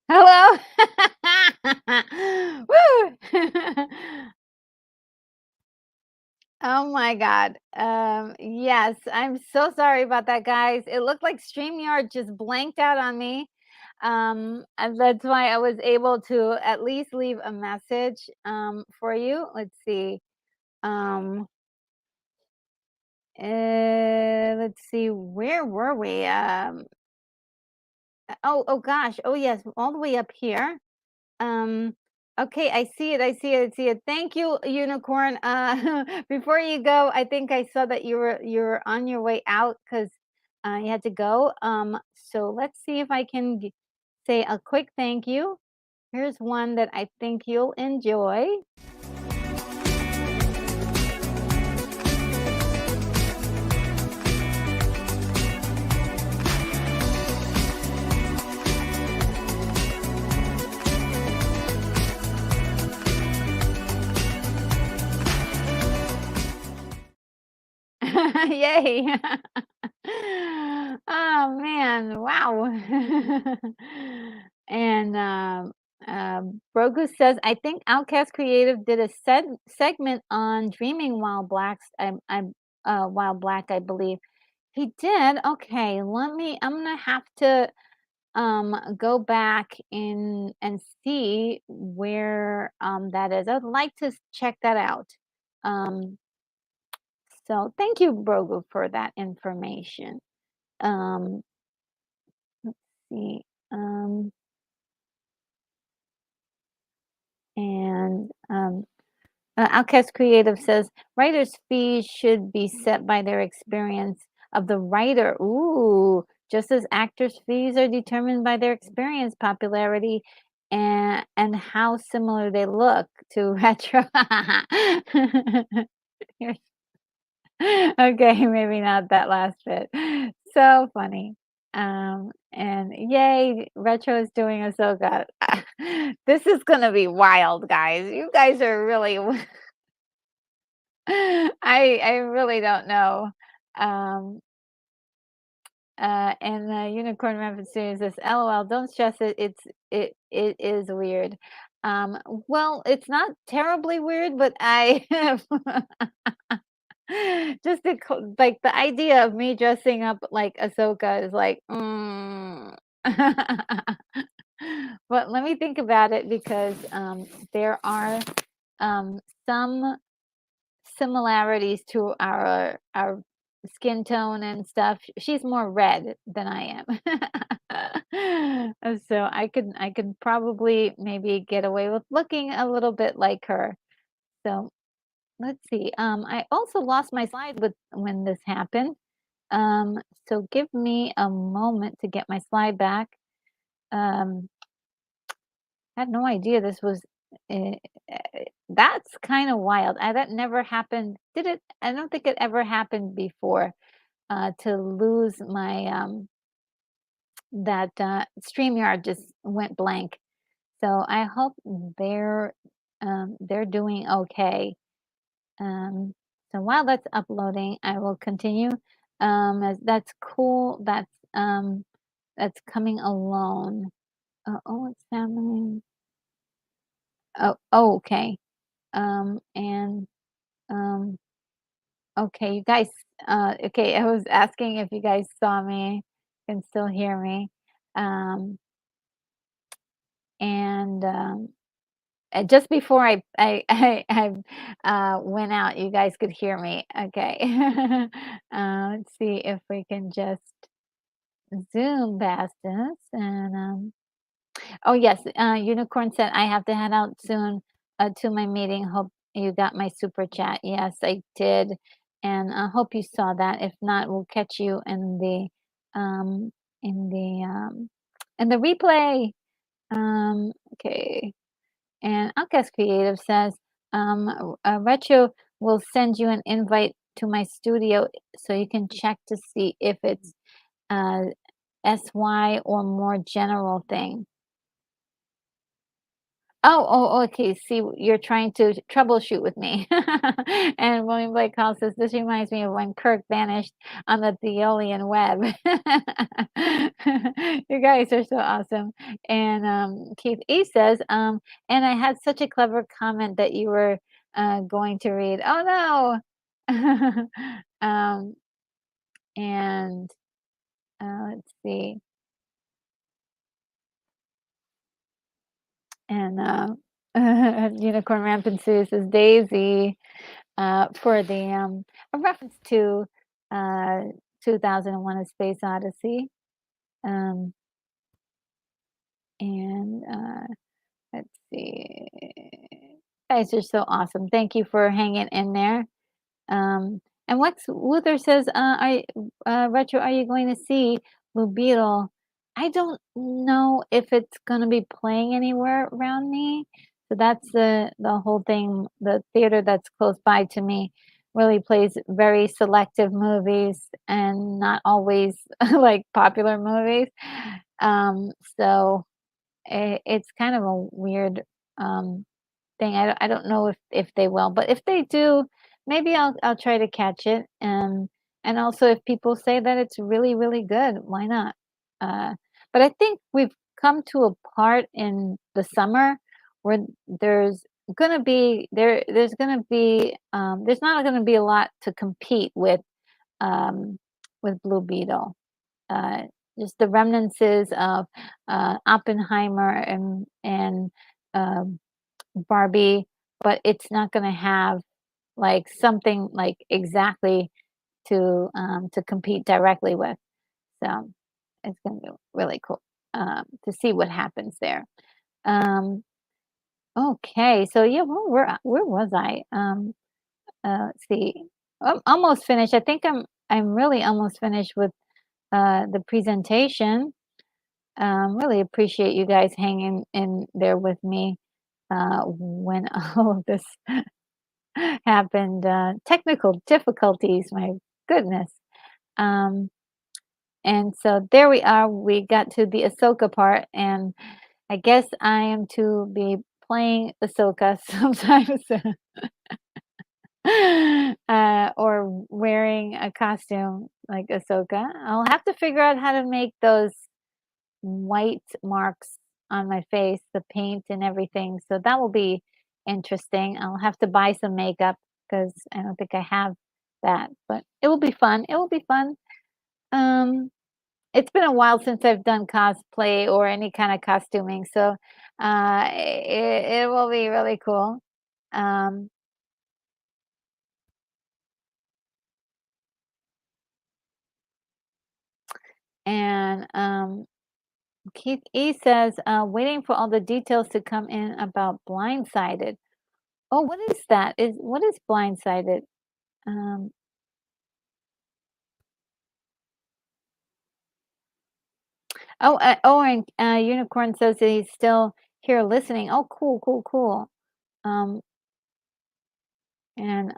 Hello? Woo! Oh my god. Yes, I'm so sorry about that, guys. It looked like StreamYard just blanked out on me. And that's why I was able to at least leave a message, for you. Let's see. Um, let's see, where were we? Oh gosh. Oh yes, all the way up here. Um, okay, I see it. I see it. I see it. Thank you, Unicorn. Before you go, I think I saw that you were on your way out because you had to go. So let's see if I can say a quick thank you. Here's one that I think you'll enjoy. Yay! Oh man, wow. And Brogu says, I think Outcast Creative did a segment on dreaming while while black, I believe. He did. Okay, I'm gonna have to go back in and see where that is. I'd like to check that out. Um so thank you, Brogu, for that information. Um, let's see. Um, and Outcast Creative says writers' fees should be set by their experience of the writer. Ooh, just as actors' fees are determined by their experience, popularity, and how similar they look to retro. Okay, maybe not that last bit. So funny. And yay, Retro is doing Ahsoka. This is gonna be wild, guys. You guys are really I really don't know. Um, and Unicorn Memphis Studios says, "LOL, don't stress it. It is weird." Well, it's not terribly weird, but I just like the idea of me dressing up like Ahsoka is like, But let me think about it because there are some similarities to our skin tone and stuff. She's more red than I am. So I could probably maybe get away with looking a little bit like her. So let's see. I also lost my slide with when this happened. Um, so give me a moment to get my slide back. Um, I had no idea this was. Uh, that's kind of wild. That never happened. Did it? I don't think it ever happened before. To lose my that StreamYard just went blank. So I hope they're doing okay. Um, so while that's uploading, I will continue. As that's cool. That's coming alone. Oh, what's happening? Oh, okay. And um, okay, you guys. Okay, I was asking if you guys saw me, can still hear me. Um, and just before I went out, you guys could hear me. Okay. Let's see if we can just zoom past this. And oh yes, Unicorn said I have to head out soon to my meeting. Hope you got my super chat. Yes, I did, and I hope you saw that. If not, we'll catch you um in the um in the replay. Okay. And Outcast Creative says, Retro will send you an invite to my studio so you can check to see if it's uh, SY or more general thing. Okay. See, you're trying to troubleshoot with me. And William Blake Hall says, this reminds me of when Kirk vanished on the Theolian web. You guys are so awesome. And Keith E says, and I had such a clever comment that you were going to read. Oh no. um, and let's see. And Unicorn Rampant Sue says Daisy for the a reference to uh, 2001: A Space Odyssey. Um, and let's see. You guys are so awesome. Thank you for hanging in there. And Lex Luther says, Retro, are you going to see Blue Beetle? I don't know if it's going to be playing anywhere around me. So that's the whole thing. The theater that's close by to me really plays very selective movies and not always like popular movies. So it's kind of a weird thing. I don't know if they will, but if they do, maybe I'll try to catch it. And also if people say that it's really, really good, why not? Uh, but I think we've come to a part in the summer where there's not gonna be a lot to compete um, with Blue Beetle. Uh, just the remnants of Oppenheimer and um Barbie, but it's not gonna have, like, something, like, exactly to compete directly with. So, it's gonna be really cool, to see what happens there. Um, okay, so, yeah, where was I? Let's see. I'm almost finished. I think I'm really almost finished with, the presentation. Really appreciate you guys hanging in there with me, when all of this happened. Technical difficulties, my goodness. Um, and so there we are. We got to the Ahsoka part, and I guess I am to be playing Ahsoka sometimes, or wearing a costume like Ahsoka. I'll have to figure out how to make those white marks on my face, the paint and everything. So that will be interesting. I'll have to buy some makeup because I don't think I have that, but it will be fun. It will be fun. Um, it's been a while since I've done cosplay or any kind of costuming, so it will be really cool. Um, and Keith E says, waiting for all the details to come in about blindsided. Oh, what is that? What is blindsided? Um, and Unicorn says that he's still here listening. Oh, cool, cool, cool. Um, and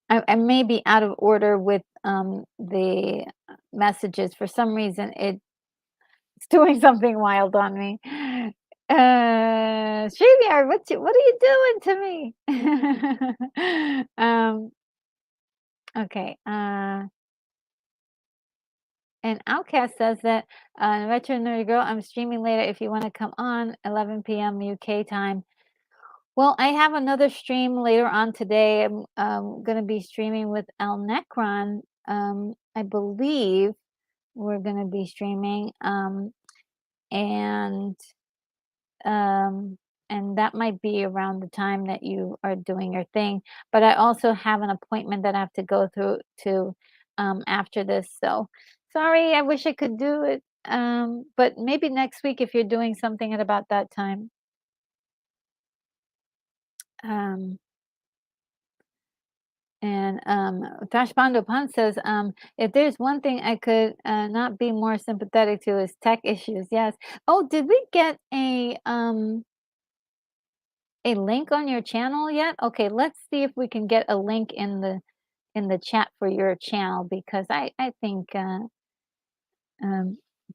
I may be out of order with the messages. For some reason, it's doing something wild on me. StreamYard, what are you doing to me? Okay. And Outcast says that, Retro Nerdy Girl, I'm streaming later if you want to come on, 11 p.m. UK time. Well, I have another stream later on today. I'm going to be streaming with El Necron. I believe we're going to be streaming. And um, and that might be around the time that you are doing your thing. But I also have an appointment that I have to go through to after this. So sorry, I wish I could do it. But maybe next week if you're doing something at about that time. Um, and Tashbando Pan says, if there's one thing I could not be more sympathetic to is tech issues. Yes. Oh, did we get a link on your channel yet? Okay, let's see if we can get a link in the chat for your channel because I think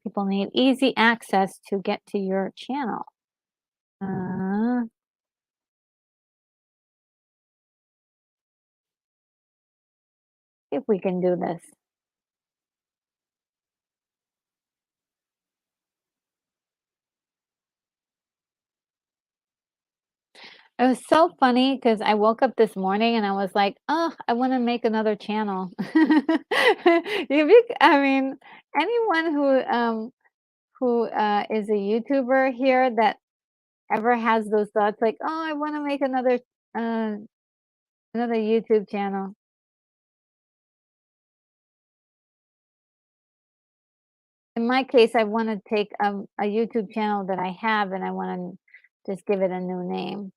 People need easy access to get to your channel. Uh, if we can do this. It was so funny because I woke up this morning and I was like, "Oh, I wanna make another channel." I mean, anyone who is a YouTuber here that ever has those thoughts like, "Oh, I wanna make uh, another YouTube channel." In my case, I wanna take, a YouTube channel that I have and I wanna just give it a new name,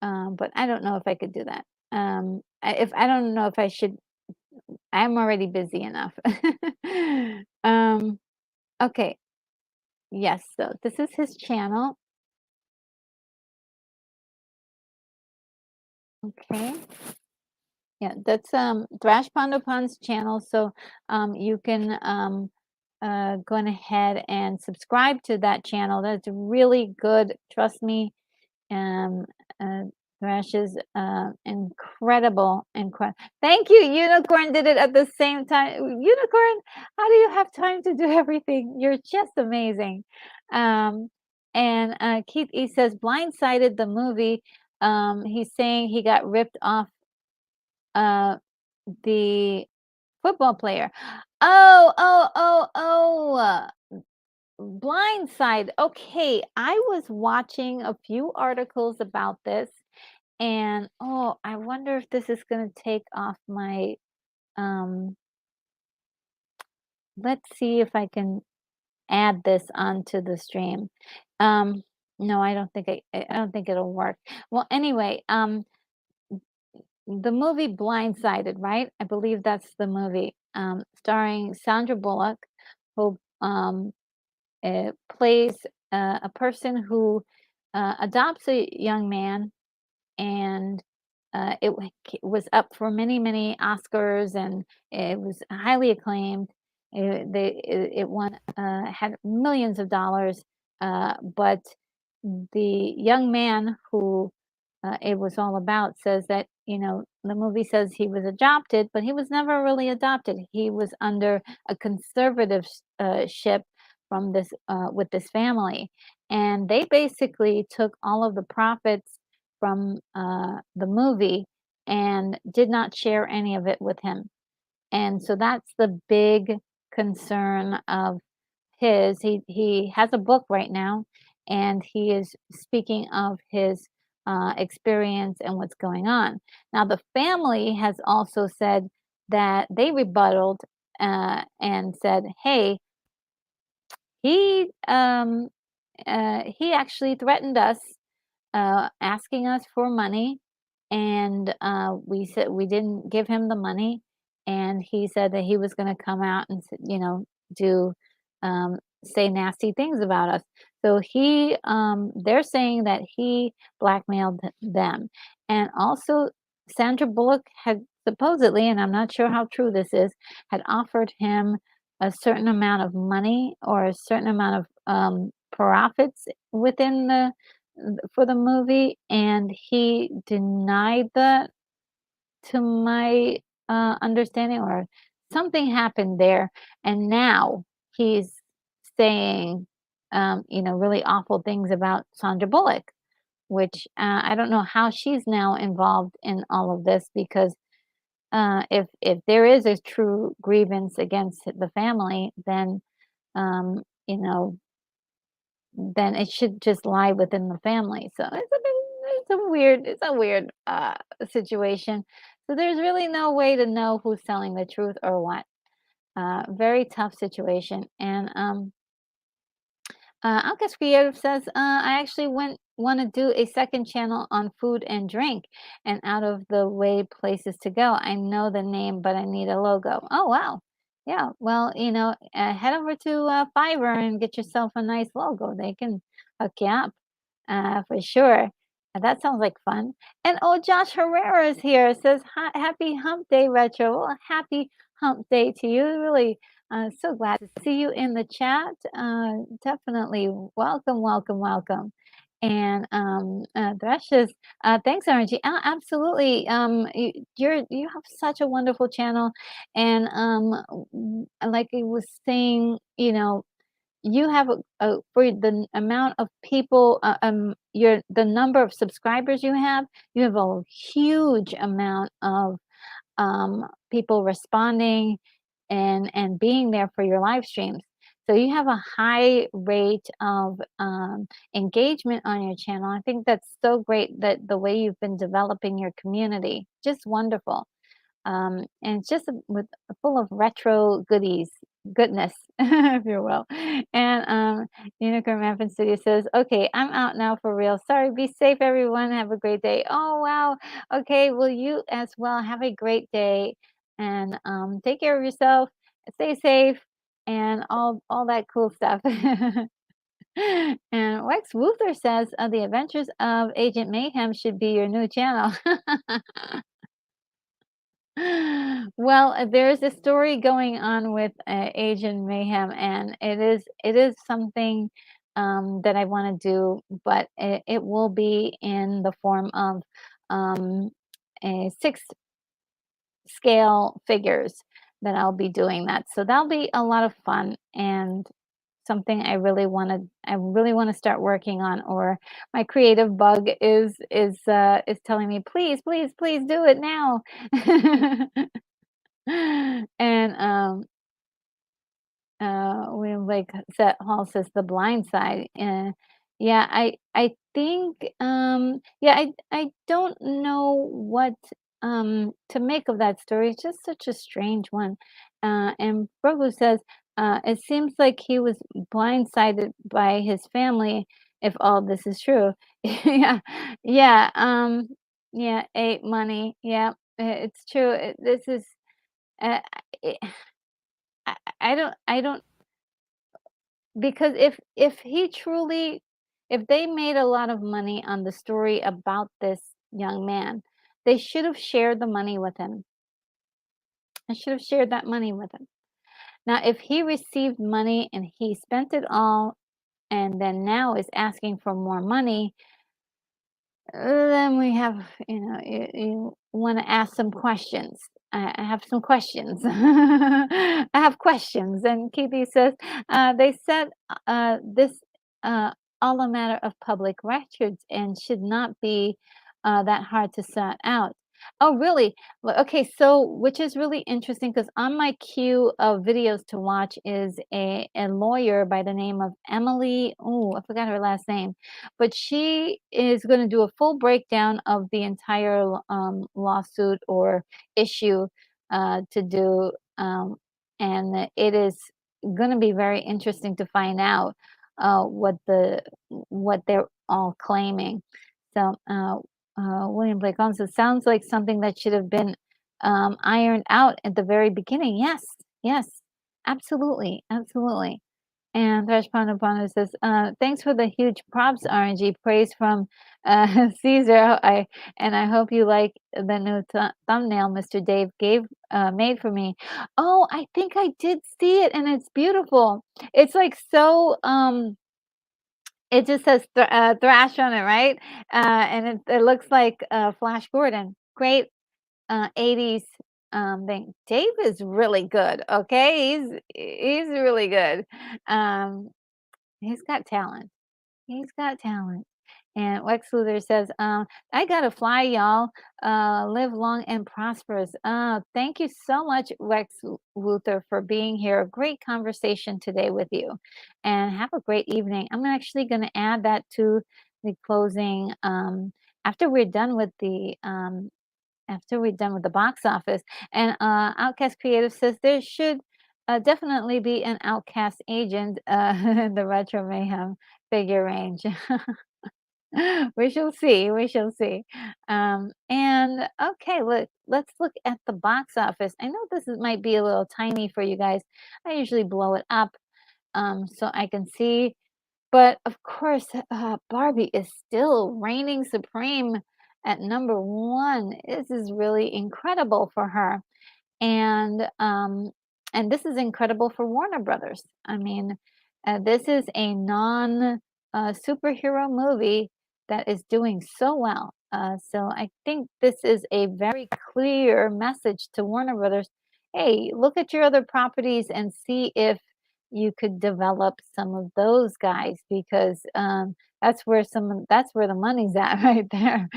but I don't know if I could do that. I don't know if I should. I'm already busy enough. Um, okay, yes, so this is his channel, okay. Yeah, that's, Thrash Pandopan's channel, so, you can, go on ahead and subscribe to that channel. That's really good, trust me. Um, uh, Thrash is, thank you, Unicorn did it at the same time. Unicorn, how do you have time to do everything? You're just amazing. Um, and, Keith E says, "Blindsided the movie." He's saying he got ripped off, uh, the football player. Oh, Blindside. Okay, I was watching a few articles about this and oh, I wonder if this is going to take off my um let's see if I can add this onto the stream. Um no, I don't think it'll work. Well, anyway, the movie Blindsided, right? I believe that's the movie starring Sandra Bullock who plays a person who adopts a young man, and was up for many, many Oscars, and it was highly acclaimed. It won, had millions of dollars, but the young man who it was all about says that, the movie says he was adopted, but he was never really adopted. He was under a conservative ship from this with this family, and they basically took all of the profits from the movie and did not share any of it with him. And so that's the big concern of his. He has a book right now, and he is speaking of his experience and what's going on. Now, the family has also said that they rebutted and said, "Hey, he he actually threatened us, asking us for money, and we said we didn't give him the money, and he said that he was going to come out and do say nasty things about us. So they're saying that he blackmailed them, and also Sandra Bullock had supposedly, and I'm not sure how true this is, had offered him a certain amount of money or a certain amount of profits within the for the movie, and he denied that, to my understanding, or something happened there, and now he's saying, really awful things about Sandra Bullock, which I don't know how she's now involved in all of this, because if there is a true grievance against the family, then um, you know then it should just lie within the family. So it's a weird situation. So there's really no way to know who's telling the truth or what. Very tough situation. And Alka's Creative says, I actually want to do a second channel on food and drink and out of the way places to go. I know the name, but I need a logo. Oh, wow. Yeah. Well, head over to Fiverr and get yourself a nice logo. They can hook you up for sure. That sounds like fun. And oh, Josh Herrera is here. Says, "Happy Hump Day, Retro." Well, happy Hump Day to you. Really So glad to see you in the chat. Definitely welcome, welcome, welcome. And Thresh's, thanks, RNG. Absolutely. You have such a wonderful channel, and like I was saying, you have for the amount of people, your the number of subscribers you have a huge amount of people responding and being there for your live streams. So you have a high rate of engagement on your channel. I think that's so great that the way you've been developing your community, just wonderful. And it's just with full of retro goodness, if you will. And Unicorn Mapping Studio says, "Okay, I'm out now for real. Sorry. Be safe, everyone. Have a great day." Oh wow. Okay. Well, you as well. Have a great day, and take care of yourself. Stay safe, and all that cool stuff. And Lex Luthor says, "The Adventures of Agent Mayhem should be your new channel." Well, there's a story going on with Agent Mayhem, and it is something that I want to do, but it will be in the form of a six scale figures that I'll be doing that. So that'll be a lot of fun and something I really want to start working on, or my creative bug is telling me, please, please, please do it now. And William Blake said, Hall says The Blind Side. Yeah, I think yeah, I don't know what to make of that story. It's just such a strange one. And Brogu says, it seems like he was blindsided by his family if all this is true. Yeah, yeah, yeah, ate money. Yeah, it's true. This is uh, I, I don't because if they made a lot of money on the story about this young man, they should have shared the money with him. I should have shared that money with him. Now, if he received money and he spent it all and then now is asking for more money, then we have, you want to ask some questions. I have some questions. I have questions. And Keithy says, they said this all a matter of public records and should not be that hard to sort out. Oh, really? Well, okay, so which is really interesting because on my queue of videos to watch is a lawyer by the name of Emily. Oh, I forgot her last name, but she is going to do a full breakdown of the entire lawsuit or issue to do, and it is going to be very interesting to find out what they're all claiming. So William Blake also sounds like something that should have been ironed out at the very beginning. Yes, yes, absolutely, absolutely. And Thresh Panapana says, thanks for the huge props, RNG. Praise from Caesar. I hope you like the new thumbnail Mr. Dave made for me. Oh, I think I did see it and it's beautiful. It's like so it just says thrash on it, right? And it looks like Flash Gordon. Great 80s thing. Dave is really good. Okay, he's really good. Um, he's got talent. He's got talent. And Lex Luthor says, I gotta fly, y'all. Live long and prosperous. Thank you so much, Lex Luthor, for being here. A great conversation today with you. And have a great evening. I'm actually gonna add that to the closing after we're done with the box office. And Outcast Creative says there should definitely be an Outcast agent in the Retro Mayhem figure range. We shall see. We shall see. And okay, let's look at the box office. I know might be a little tiny for you guys. I usually blow it up so I can see. But of course, Barbie is still reigning supreme at #1. This is really incredible for her. And and this is incredible for Warner Brothers. I mean, this is a non superhero movie that is doing so well. So I think this is a very clear message to Warner Brothers. Hey, look at your other properties and see if you could develop some of those guys, because that's where the money's at right there.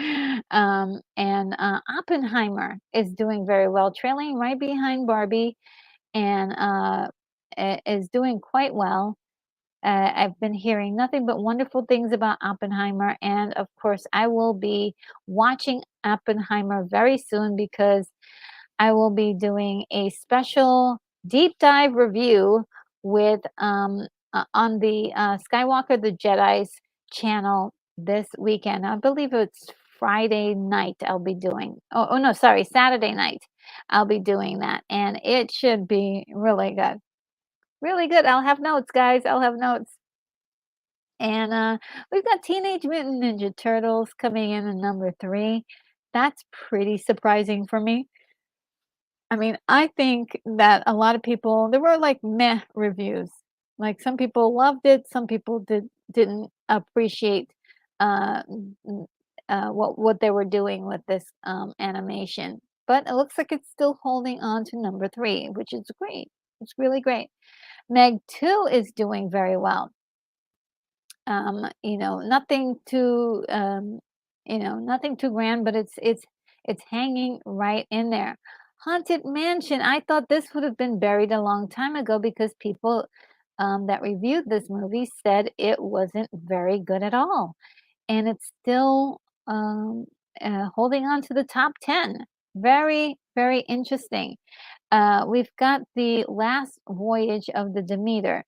And Oppenheimer is doing very well, trailing right behind Barbie, and is doing quite well. I've been hearing nothing but wonderful things about Oppenheimer, and of course, I will be watching Oppenheimer very soon, because I will be doing a special deep dive review with on the Skywalker the Jedi's channel this weekend. I believe it's Friday night. I'll be doing. Oh no, sorry, Saturday night. I'll be doing that, and it should be really good. Really good. I'll have notes, guys. I'll have notes. And we've got Teenage Mutant Ninja Turtles coming in at number 3. That's pretty surprising for me. I mean, I think that a lot of people, there were like meh reviews. Like some people loved it, some people didn't appreciate what they were doing with this animation. But it looks like it's still holding on to number 3, which is great. It's really great. Meg 2 is doing very well. Nothing too, nothing too grand, but it's hanging right in there. Haunted Mansion, I thought this would have been buried a long time ago, because people that reviewed this movie said it wasn't very good at all, and it's still holding on to the top 10. Very, very interesting. We've got the last voyage of the Demeter,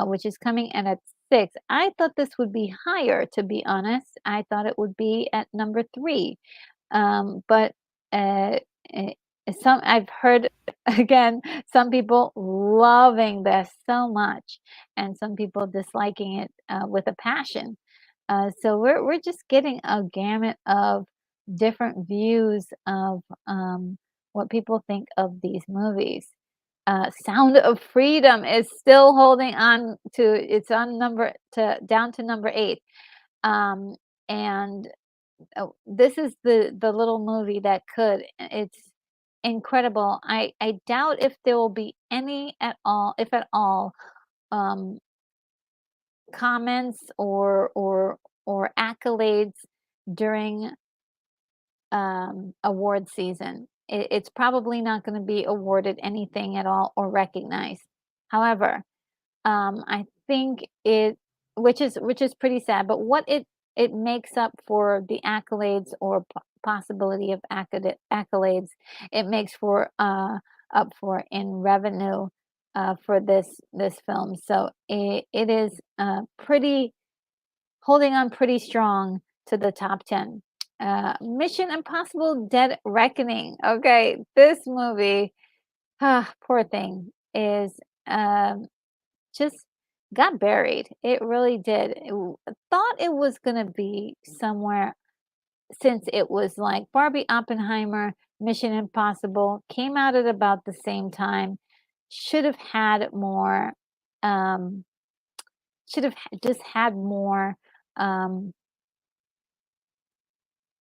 which is coming in at 6. I thought this would be higher, to be honest. I thought it would be at number 3. But uh, eh, some I've heard again, some people loving this so much, and some people disliking it with a passion. So we're just getting a gamut of different views of what people think of these movies. Sound of Freedom is still holding on to, it's on number to down to number 8. Um, and this is the little movie that could. It's incredible. I doubt if there will be any at all, if at all, um, comments or accolades during award season. It's probably not going to be awarded anything at all or recognized. However, I think which is pretty sad. But what it makes up for the accolades, or possibility of accolades, it makes for up for in revenue for this film. So it is pretty holding on pretty strong to the top 10. Mission Impossible Dead Reckoning. Okay, this movie, poor thing, is just got buried. It really did. Thought it was gonna be somewhere, since it was like Barbie, Oppenheimer, Mission Impossible came out at about the same time. Should have had more. Um, should have just had more. Um,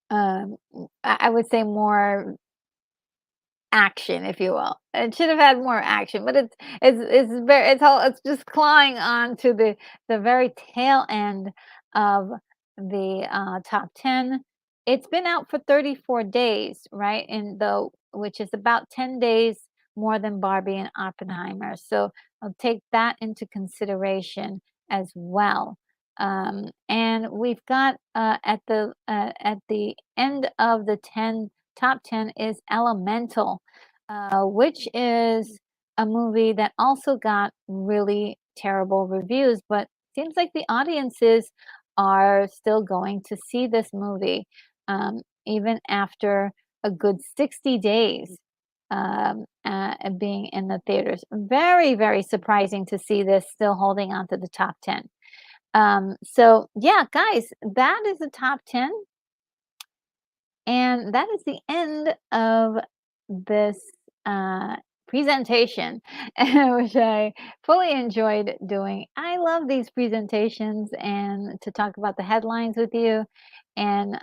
um, I would say more action, if you will. It should have had more action, but it's just clawing on to the very tail end of the top 10. It's been out for 34 days, right? And though, which is about 10 days more than Barbie and Oppenheimer. So I'll take that into consideration as well. And we've got at the end of the top 10 is Elemental, which is a movie that also got really terrible reviews, but seems like the audiences are still going to see this movie, even after a good 60 days being in the theaters. Very, very surprising to see this still holding on to the top 10. So yeah, guys, that is the top 10. And that is the end of this presentation, which I fully enjoyed doing. I love these presentations and to talk about the headlines with you and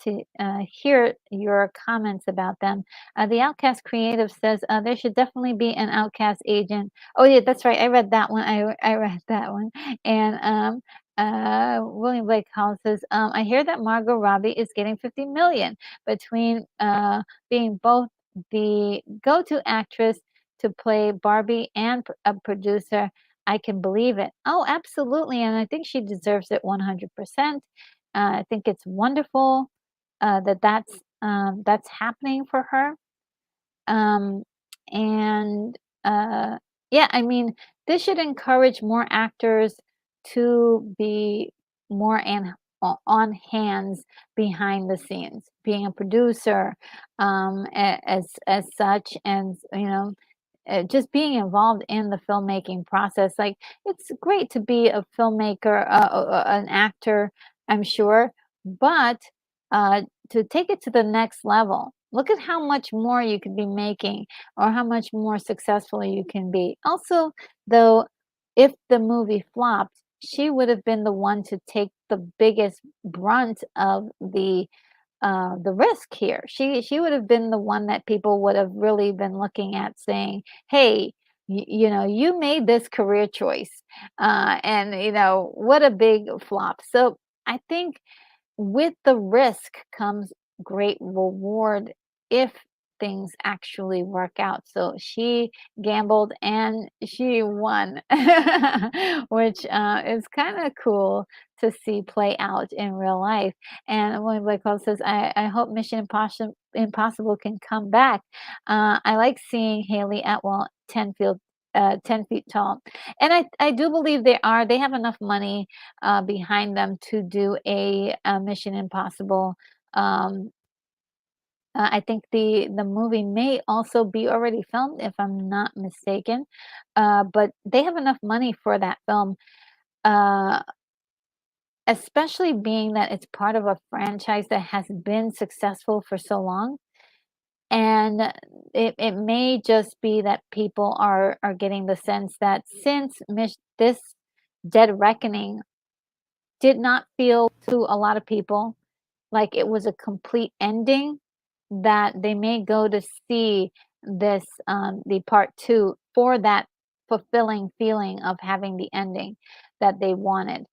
to hear your comments about them. The Outcast Creative says there should definitely be an Outcast agent. Oh, yeah, that's right. I read that one. I read that one. And William Blake Hall says, I hear that Margot Robbie is getting 50 million between being both the go-to actress to play Barbie and a producer. I can believe it. Oh, absolutely. And I think she deserves it 100%. I think it's wonderful that that's happening for her. Um, and yeah, I mean, this should encourage more actors to be more on hands behind the scenes, being a producer, as such, and just being involved in the filmmaking process. Like, it's great to be a filmmaker, an actor, I'm sure, but to take it to the next level, look at how much more you could be making or how much more successful you can be. Also, though, if the movie flopped, she would have been the one to take the biggest brunt of the risk here. She would have been the one that people would have really been looking at saying, "Hey, you made this career choice, and what a big flop." So I think with the risk comes great reward if things actually work out. So she gambled and she won, which is kind of cool to see play out in real life. And William Blake Hall says, I hope Mission Impossible can come back. I like seeing Haley Atwell 10 feet tall. And I do believe they have enough money behind them to do a Mission Impossible. Um, I think the movie may also be already filmed, if I'm not mistaken. But they have enough money for that film, uh, especially being that it's part of a franchise that has been successful for so long. And it may just be that people are getting the sense that since this Dead Reckoning did not feel to a lot of people like it was a complete ending, that they may go to see this, the part 2 for that fulfilling feeling of having the ending that they wanted.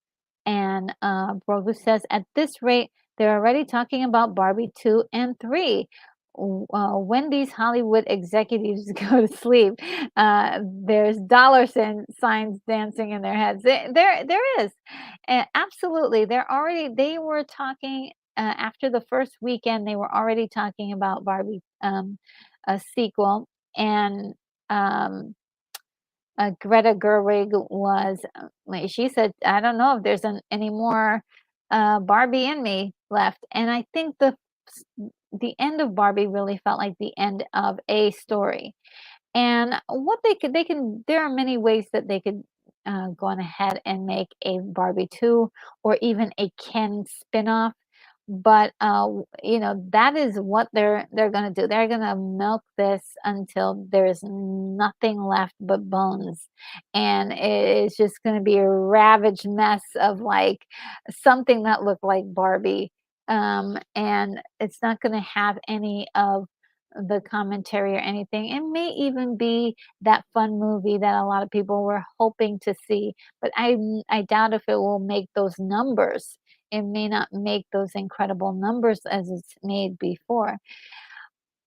And Brogu says, at this rate, they're already talking about Barbie 2 and 3. When these Hollywood executives go to sleep, there's signs dancing in their heads. There is. Absolutely. They were talking after the first weekend, they were already talking about Barbie, a sequel. And um, Greta Gerwig was, like she said, I don't know if there's any more Barbie in me left. And I think the end of Barbie really felt like the end of a story. And what they can, there are many ways that they could go on ahead and make a Barbie 2 or even a Ken spin-off. But that is what they're gonna do. They're gonna milk this until there's nothing left but bones, and it's just gonna be a ravaged mess of like something that looked like Barbie, and it's not gonna have any of the commentary or anything. It may even be that fun movie that a lot of people were hoping to see, but I doubt if it will make those numbers. It may not make those incredible numbers as it's made before.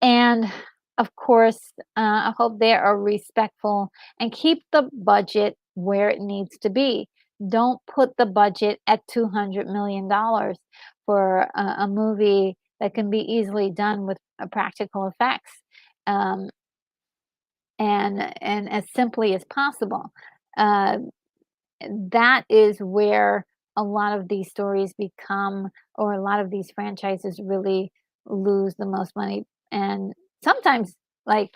And of course, I hope they are respectful and keep the budget where it needs to be. Don't put the budget at $200 million for a movie that can be easily done with practical effects, um, and as simply as possible. Uh, that is where a lot of these stories become, or a lot of these franchises really lose the most money. And sometimes, like,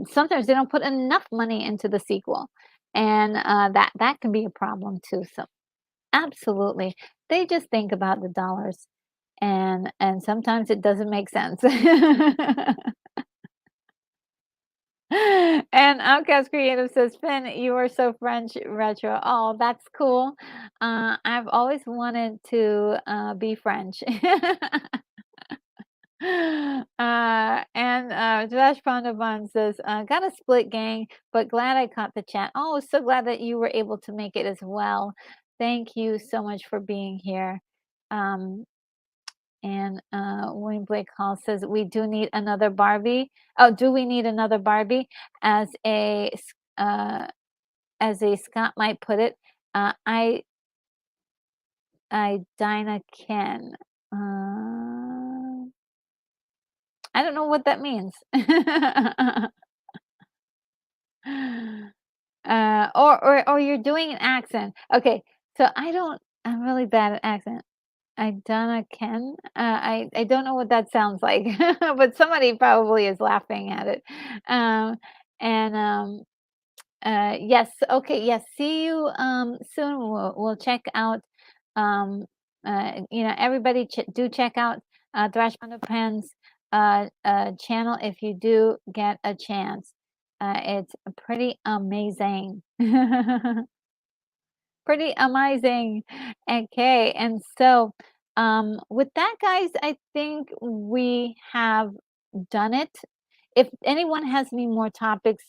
sometimes they don't put enough money into the sequel, and that can be a problem too. So absolutely, they just think about the dollars, and sometimes it doesn't make sense. And And Outcast Creative says, Finn, you are so French retro. Oh, that's cool. I've always wanted to be French. Josh Pondavon says, got a split gang, but glad I caught the chat. Oh, so glad that you were able to make it as well. Thank you so much for being here. William Blake Hall says, we do need another Barbie. Oh, do we need another Barbie? As a Scott might put it, I Dinah Ken. I don't know what that means. Or you're doing an accent. Okay, so I'm really bad at accent. I Donna Ken. I don't know what that sounds like, but somebody probably is laughing at it. Um, and yes, okay, yes. See you soon. We'll check out. Everybody do check out Thrash Panda Pen's channel if you do get a chance. It's pretty amazing. Pretty amazing. Okay, and so with that, guys, I think we have done it. If anyone has any more topics,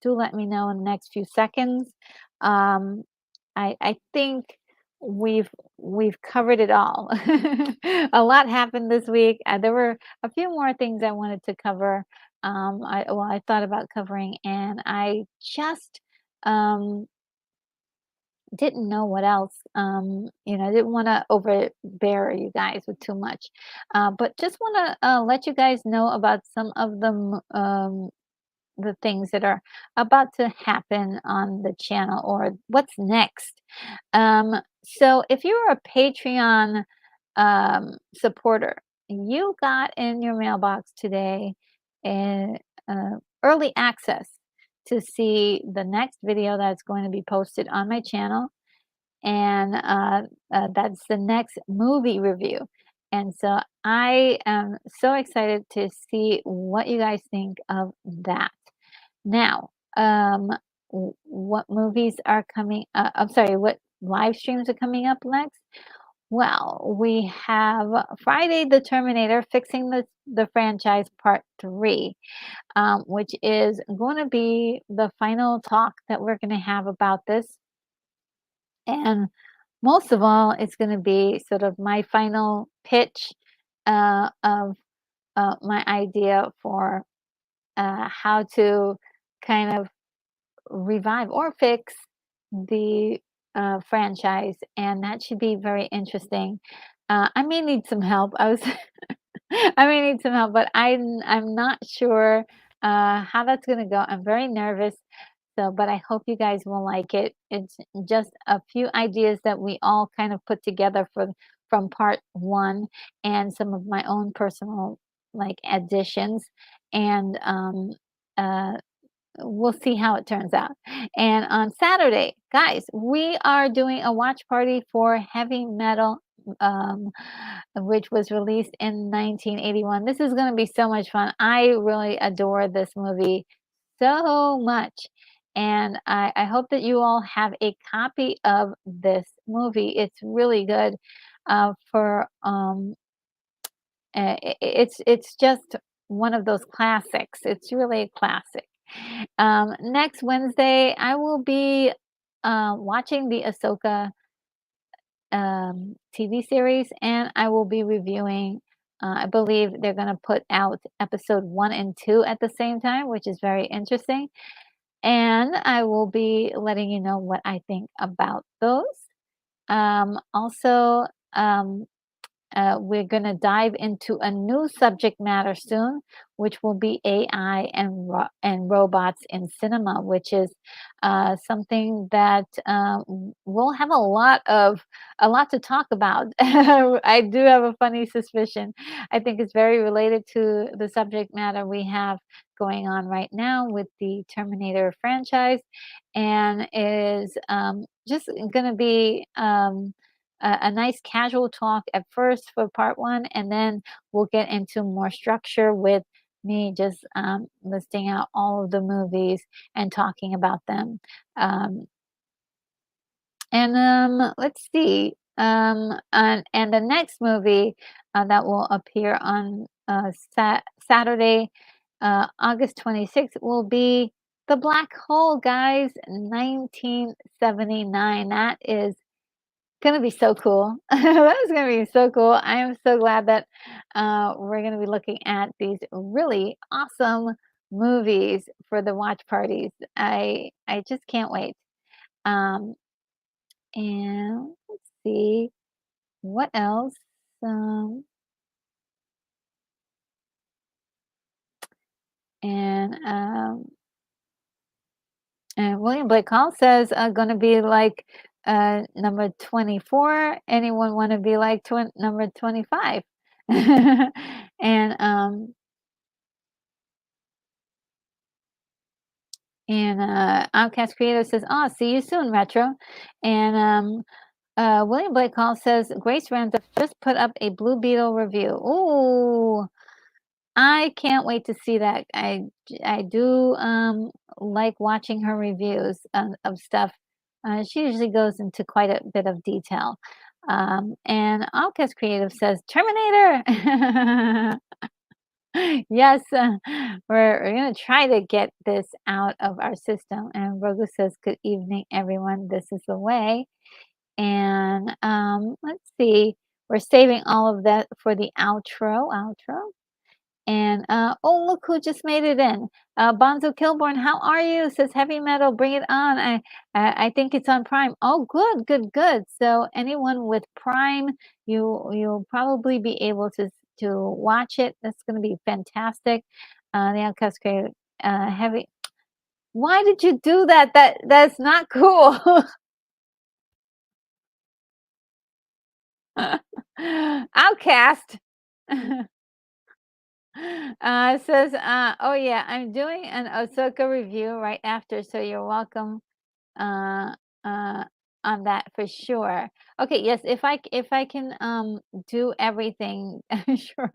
do let me know in the next few seconds. I think we've covered it all. A lot happened this week. There were a few more things I wanted to cover. I thought about covering, and I just didn't know what else. I didn't want to overbear you guys with too much, but just want to let you guys know about some of the things that are about to happen on the channel or what's next. So if you're a Patreon supporter, you got in your mailbox today an early access to see the next video that's going to be posted on my channel. And that's the next movie review. And so I am so excited to see what you guys think of that. Now, what movies are coming? I'm sorry, what live streams are coming up next? Well, we have Friday the Terminator Fixing the Franchise Part 3, which is going to be the final talk that we're going to have about this. And most of all, it's going to be sort of my final pitch of my idea for how to kind of revive or fix the franchise, and that should be very interesting. I may need some help. I may need some help, but I'm not sure how that's going to go. I'm very nervous. So, but I hope you guys will like it. It's just a few ideas that we all kind of put together from part one, and some of my own personal like additions, and uh, we'll see how it turns out. And on Saturday, guys, we are doing a watch party for Heavy Metal, um, which was released in 1981. This is going to be so much fun. I really adore this movie so much. And I hope that you all have a copy of this movie. It's really good. For it's just one of those classics. It's really a classic. Next Wednesday, I will be watching the AHSOKA TV series, and I will be reviewing. I believe they're going to put out episode 1 and 2 at the same time, which is very interesting. And I will be letting you know what I think about those. Also, we're going to dive into a new subject matter soon, which will be AI and robots in cinema, which is something that we'll have a lot to talk about. I do have a funny suspicion. I think it's very related to the subject matter we have going on right now with the Terminator franchise, and is just going to be a nice casual talk at first for part one, and then we'll get into more structure with me just listing out all of the movies and talking about them. Um, let's see. And the next movie that will appear on Saturday, August 26th, will be The Black Hole, guys, 1979. That is gonna be so cool. That is gonna be so cool. I am so glad that we're gonna be looking at these really awesome movies for the watch parties. I just can't wait. Um, and let's see what else. Um, and um, and William Blake Hall says gonna be like number 24. Anyone want to be like number 25? and um Outcast Creator says, "Oh, see you soon, Retro." And William Blake Hall says, "Grace Randolph just put up a Blue Beetle review." Ooh, I can't wait to see that. I do like watching her reviews of stuff. She usually goes into quite a bit of detail. And Outcast Creative says, "Terminator." Yes, we're gonna try to get this out of our system. And Rogu says, "Good evening, everyone. This is the way." And let's see, we're saving all of that for the outro. And oh, look who just made it in. Bonzo Kilborn, how are you? Says heavy metal, bring it on. I think it's on Prime. Oh, good, good, good. So anyone with Prime, you'll probably be able to watch it. That's going to be fantastic. The Outcast Creator, heavy. Why did you do that? That's not cool. Outcast. Says, oh yeah, I'm doing an AHSOKA review right after, so you're welcome uh, uh, on that for sure. Okay, yes, if I can do everything, sure.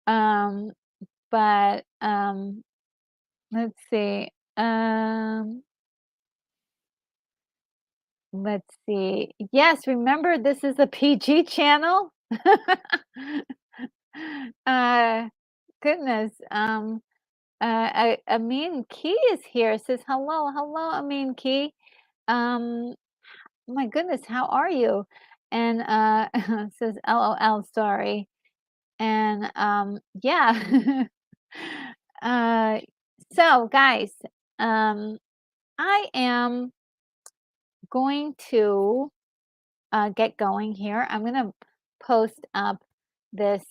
Um, but let's see. Let's see. Yes, remember this is a PG channel. uh, goodness. Amin Key is here. Says hello, hello, Amin Key. Um, my goodness, how are you? And says LOL, sorry. And yeah. uh, so guys, I am going to get going here. I'm going to post up this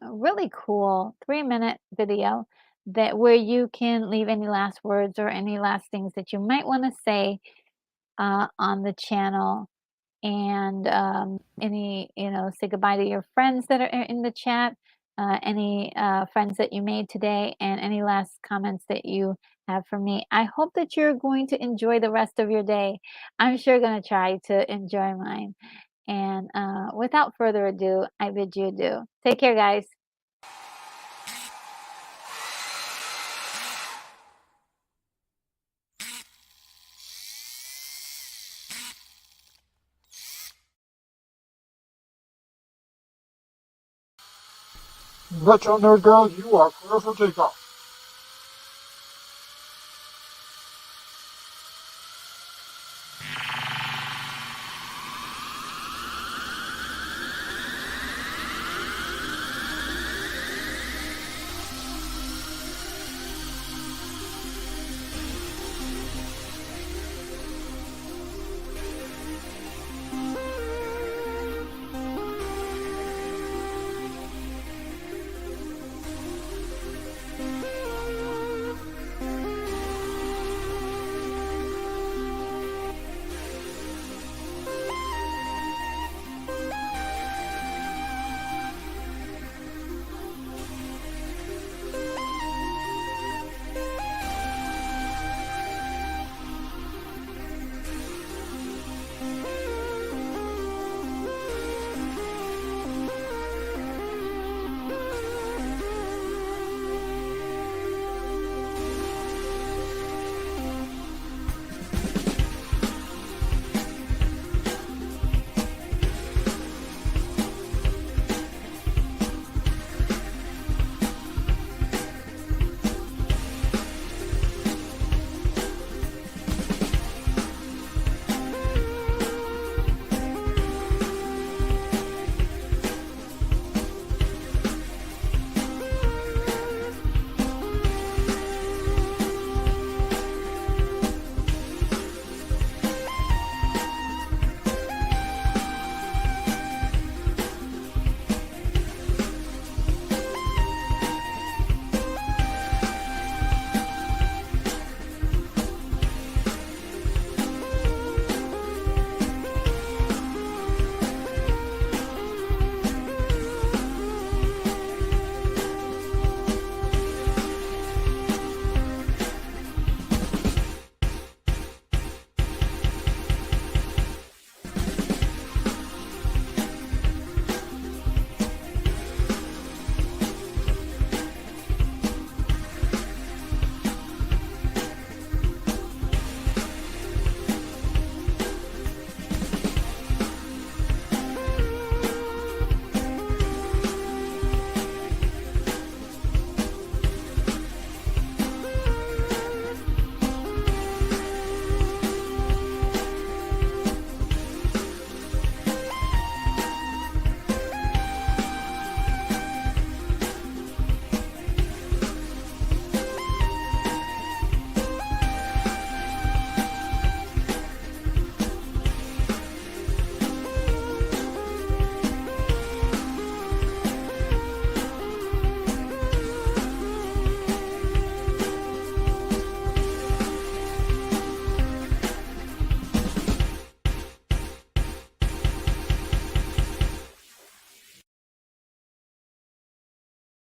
really cool 3-minute video that where you can leave any last words or any last things that you might want to say on the channel, and any, say goodbye to your friends that are in the chat, any friends that you made today, and any last comments that you have for me. I hope that you're going to enjoy the rest of your day. I'm sure going to try to enjoy mine. And without further ado, I bid you adieu. Take care, guys. Retro Nerd Girl, you are clear for takeoff.